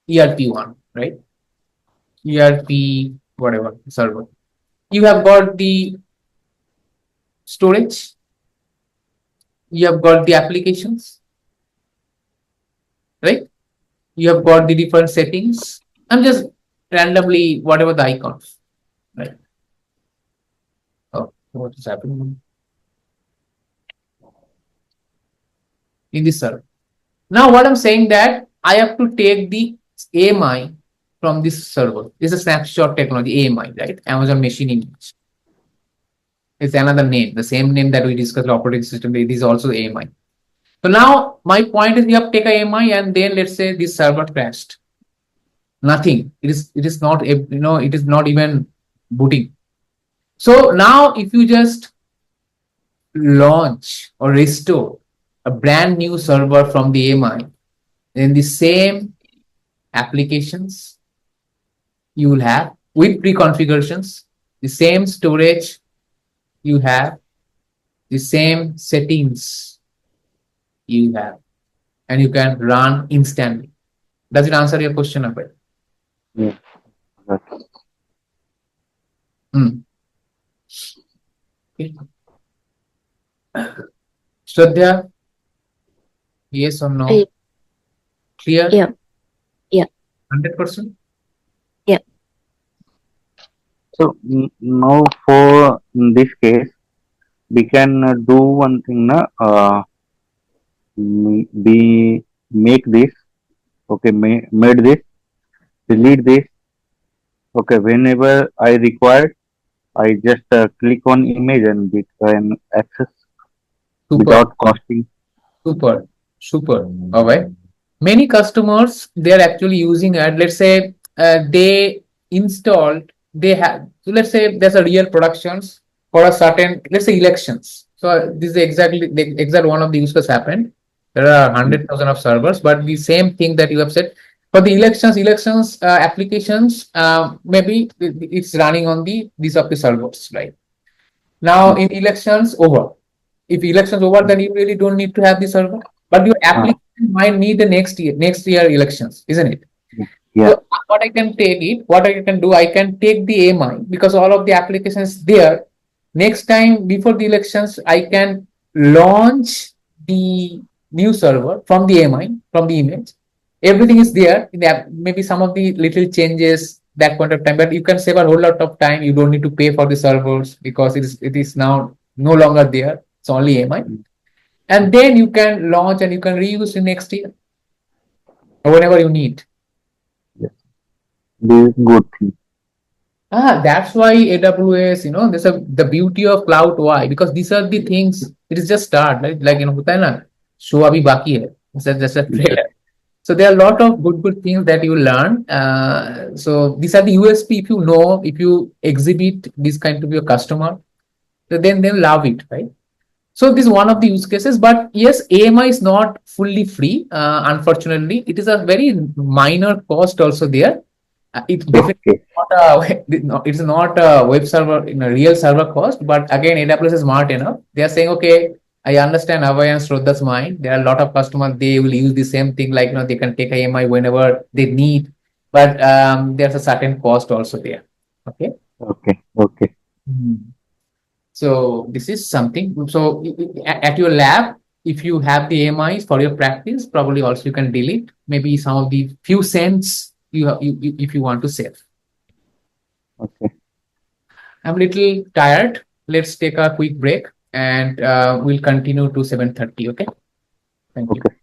ERP1, right? ERP, whatever, server. You have got the storage, you have got the applications, right? You have got the different settings. I'm just randomly, whatever the icons, right? Oh, what is happening in this server? Now, what I'm saying that I have to take the AMI from this server. This is a snapshot technology, AMI, right? Amazon Machine Image. It's another name, the same name that we discussed operating system. It is also AMI. So now my point is we have to take a AMI and then let's say this server crashed. Nothing. It is not, it is not even booting. So now if you just launch or restore a brand new server from the AMI, then the same applications you will have with pre-configurations, the same storage you have, the same settings you have, and you can run instantly. Does it answer your question, Abhay? Yeah. Hmm. Okay. Shraddha, yes or no? Clear? Yeah. Yeah. 100%? Yeah. So now for this case, we can do one thing. We make this Okay, made this, delete this. Okay, whenever I require, I just click on image and we can access Super. without costing. Super, super. All right. Many customers they are actually using it. Let's say they installed, they have. So let's say there's a real productions for a certain, let's say elections. So this is exactly the exact one of the use case happened. There are 100,000 of servers, but the same thing that you have said for the elections applications, maybe it's running on the these of the servers, right? Now in elections over, if elections over, then you really don't need to have the server. But your Ah, application might need the next year elections, isn't it? yeah, So what I can take it, what I can do, I can take the AMI because all of the applications there. Next time before the elections, I can launch the new server from the AMI, from the image. Everything is there. In the maybe some of the little changes that point of time, but you can save a whole lot of time. You don't need to pay for the servers because it is now no longer there. It's only AMI. And then you can launch and you can reuse in next year or whenever you need. yes. This is good thing. That's why AWS, there's the beauty of cloud. Why? Because these are the things. It is just start, right? Like होता है ना, show अभी बाकी है. It's just a Yes, trailer. So there are a lot of good things that you learn. So these are the USP. If you exhibit this kind to your customer, then they'll love it, right? So this is one of the use cases. But yes, AMI is not fully free. Unfortunately, it is a very minor cost also there. It's definitely okay, not a, no, it's not a web server in a real server cost, but again, AWS is smart enough. They are saying, okay, I understand Avaya and Shraddha's mind. There are a lot of customers, they will use the same thing, like, they can take AMI whenever they need, but there's a certain cost also there. Okay. okay, okay, Mhm. So this is something. So at your lab, if you have the AMIs for your practice, probably also you can delete maybe some of the few cents if you want to save. okay, I'm a little tired. Let's take a quick break and we'll continue to 7:30. Okay. Thank you. okay.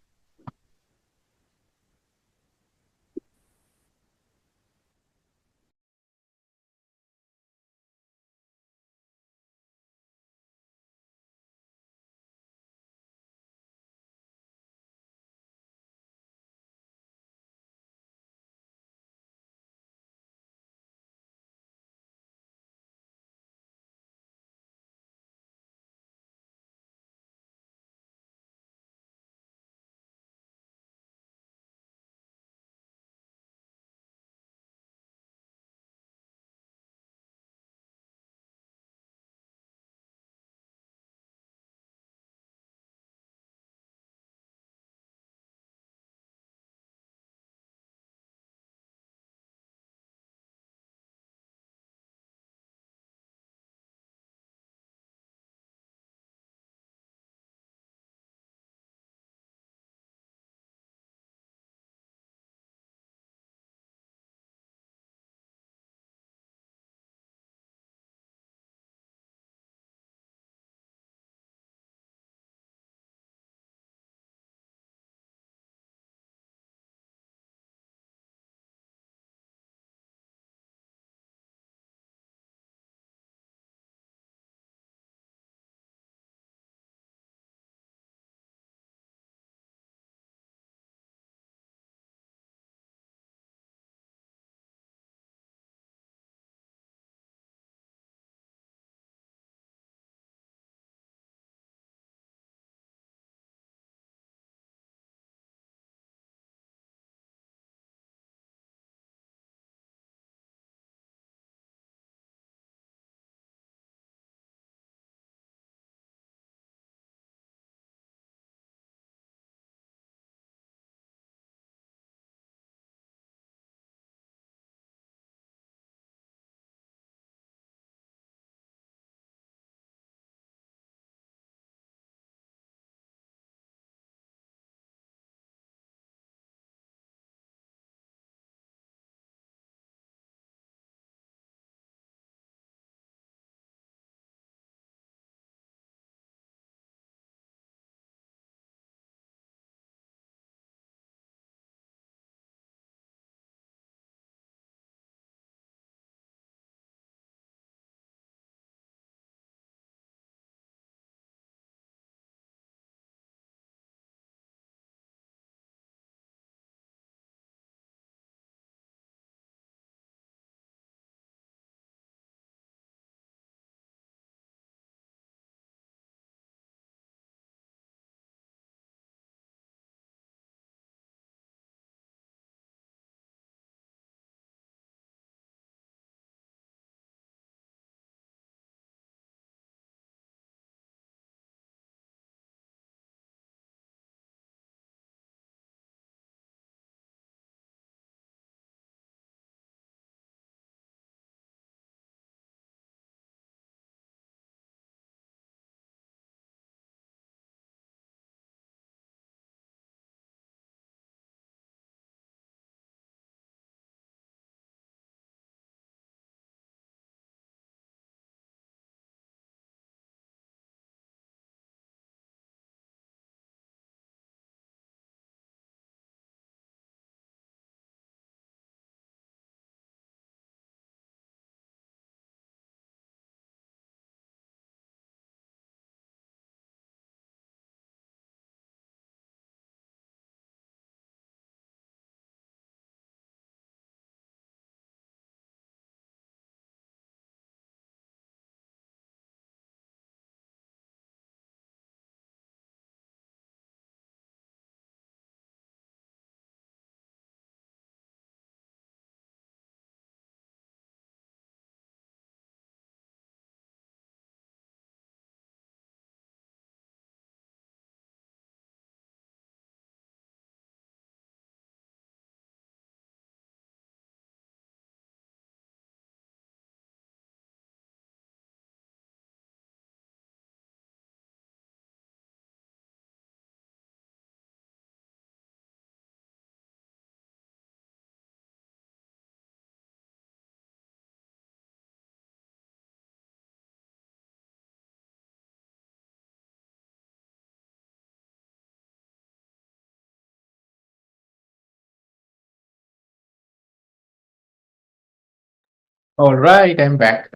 All right, I'm back.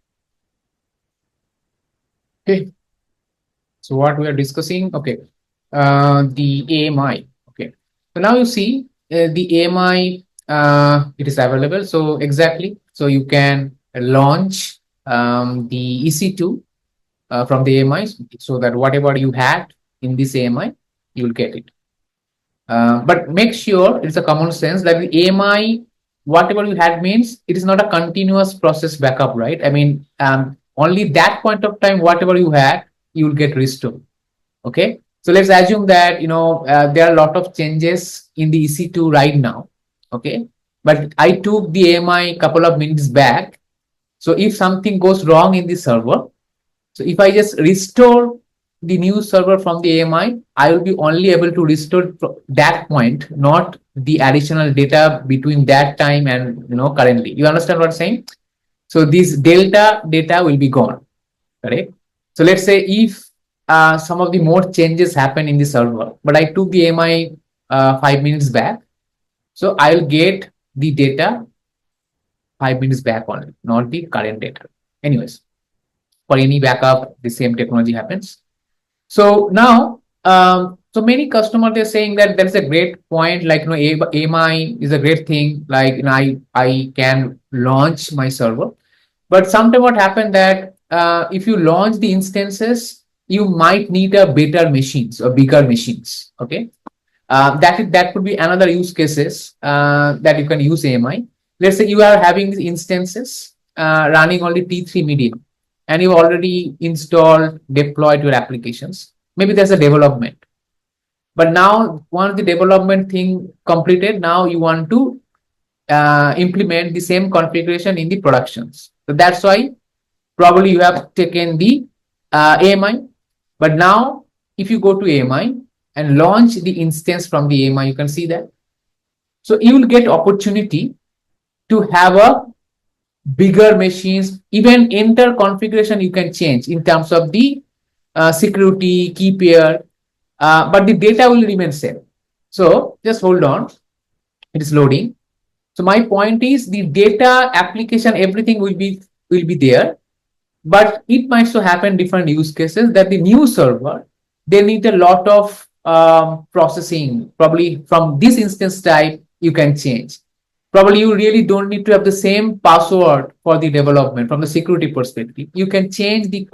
Okay, so what we are discussing, okay, the AMI. Okay, so now you see the AMI, it is available. So exactly, so you can launch the EC2 from the AMI, so that whatever you had in this AMI, you will get it. But make sure it's a common sense like the AMI, whatever you had means it is not a continuous process backup, right? I mean, only that point of time, whatever you had, you will get restored. Okay. So let's assume that, there are a lot of changes in the EC2 right now. Okay. But I took the AMI couple of minutes back. So if something goes wrong in the server, so if I just restore the new server from the AMI, I will be only able to restore that point, not the additional data between that time and currently. You understand what I'm saying? So this delta data will be gone, correct? So let's say if some of the more changes happen in the server, but I took the AMI 5 minutes back, so I'll get the data 5 minutes back only, not the current data. Anyways, for any backup, the same technology happens. So now, so many customers they're saying that that's a great point. Like AMI is a great thing. Like I can launch my server, but sometimes what happened that if you launch the instances, you might need a better machines or bigger machines. Okay, that could be another use cases that you can use AMI. Let's say you are having these instances running only T3 medium, and you already installed, deployed your applications. Maybe there's a development, but now once the development thing completed, now you want to implement the same configuration in the productions. So that's why probably you have taken the AMI, but now if you go to AMI and launch the instance from the AMI, you can see that. So you will get opportunity to have a bigger machines, even enter configuration you can change in terms of the security, key pair, but the data will remain same. So just hold on, it is loading. So my point is the data application, everything will be there, but it might so happen different use cases that the new server, they need a lot of processing. Probably from this instance type you can change. Probably you really don't need to have the same password for the development. From the security perspective, you can change the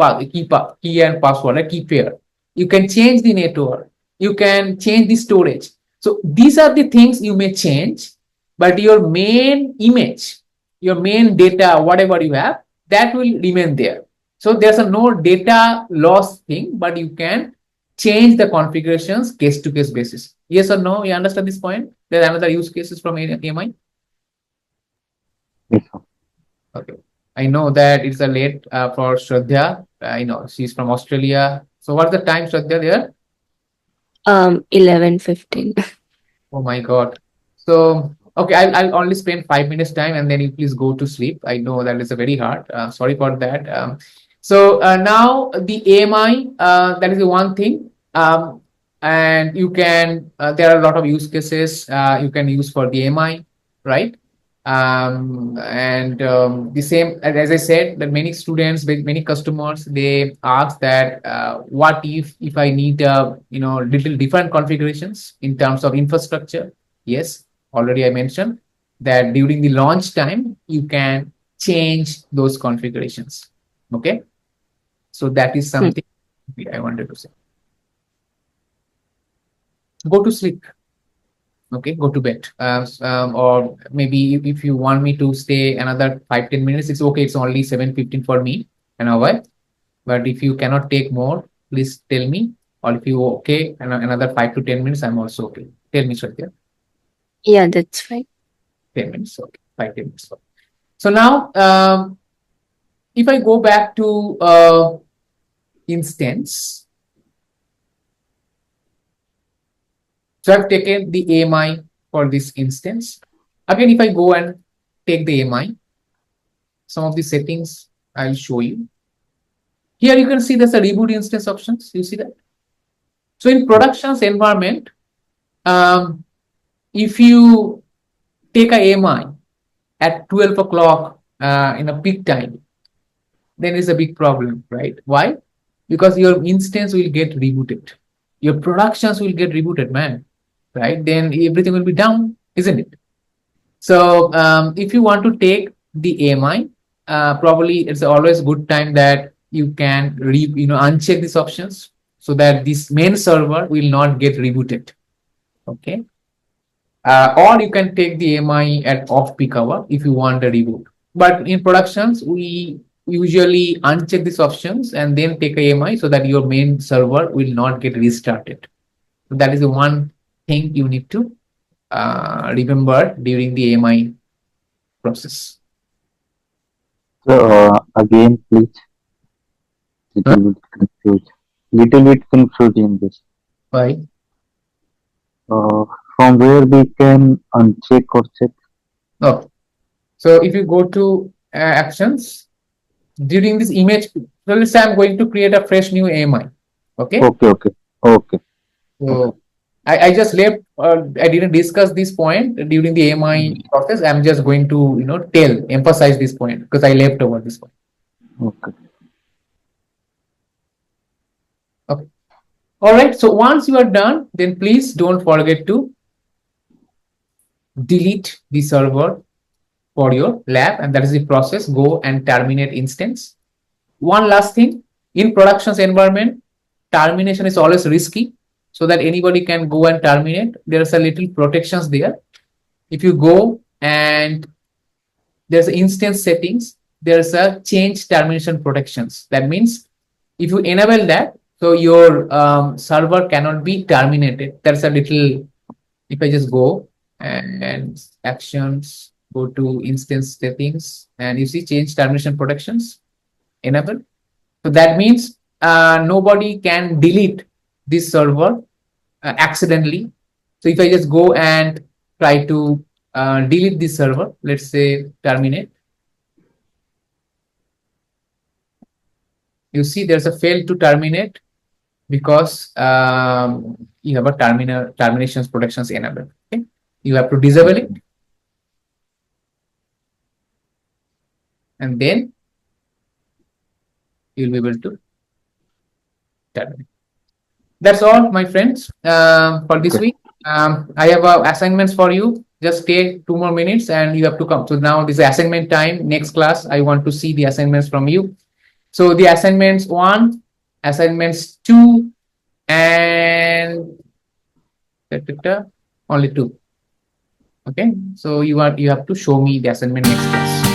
key and password, a key pair. You can change the network, you can change the storage. So these are the things you may change, but your main image, your main data, whatever you have, that will remain there. So there's a no data loss thing, but you can change the configurations case to case basis. Yes or no? You understand this point? There's another use cases from AMI. Yes, sir. Okay. I know that it's a late for Shraddha. I know she's from Australia. So what's the time, Shraddha, there? 11:15. Oh my God. So, okay, I'll only spend 5 minutes time and then you please go to sleep. I know that is a very hard. Sorry for that. So now the AMI, that is the one thing. And you can, there are a lot of use cases you can use for the AMI, right? And the same, as I said, that many students, many customers, they ask that what if I need little different configurations in terms of infrastructure. Yes, already I mentioned that during the launch time you can change those configurations. Okay, so that is something I wanted to say. Go to sleep. Okay, go to bed. Or maybe if you want me to stay another 5-10 minutes, it's okay. It's only 7:15 for me, an hour. But if you cannot take more, please tell me. Or if you okay, another 5 to 10 minutes, I'm also okay. Tell me, Shraddha. Yeah, that's fine. 10 minutes, okay. 5-10 minutes. Okay. So now, if I go back to instance, so I've taken the AMI for this instance. Again, if I go and take the AMI, some of the settings I'll show you. Here you can see there's a reboot instance options. You see that? So in productions environment, if you take a AMI at 12 o'clock in a peak time, then it's a big problem, right? Why? Because your instance will get rebooted, your productions will get rebooted, man, right? Then everything will be down, isn't it? So if you want to take the AMI, probably it's always good time that you can uncheck these options so that this main server will not get rebooted. Okay. Or you can take the AMI at off peak hour if you want a reboot. But in productions, we usually uncheck these options and then take a AMI so that your main server will not get restarted. So that is the one thing you need to remember during the AMI process. So, again, please, Huh? little bit confused. Little bit confused in this. Why? Uh, from where we can uncheck or check? No. So if you go to actions during this image, so let's say I'm going to create a fresh new AMI. Okay. Okay, okay, okay, okay, So I just left. I didn't discuss this point during the AMI process. I'm just going to emphasize this point because I left over this point. okay. Okay. All right. So once you are done, then please don't forget to delete the server for your lab, and that is the process. Go and terminate instance. One last thing, in productions environment, termination is always risky, so that anybody can go and terminate. There's a little protections there. If you go and there's instance settings, there's a change termination protections. That means if you enable that, so your server cannot be terminated. There's a little, if I just go and actions, go to instance settings, and you see change termination protections, enable. So that means nobody can delete this server accidentally. So if I just go and try to delete this server, let's say terminate, you see there's a fail to terminate because you have a terminations protections enabled. Okay, you have to disable it, and then you'll be able to terminate. That's all, my friends, for this Okay. week. I have assignments for you. Just take 2 more minutes and you have to come. So now this is assignment time. Next class, I want to see the assignments from you. So the assignments 1, assignments 2, and only 2. Okay. So you have to show me the assignment next class.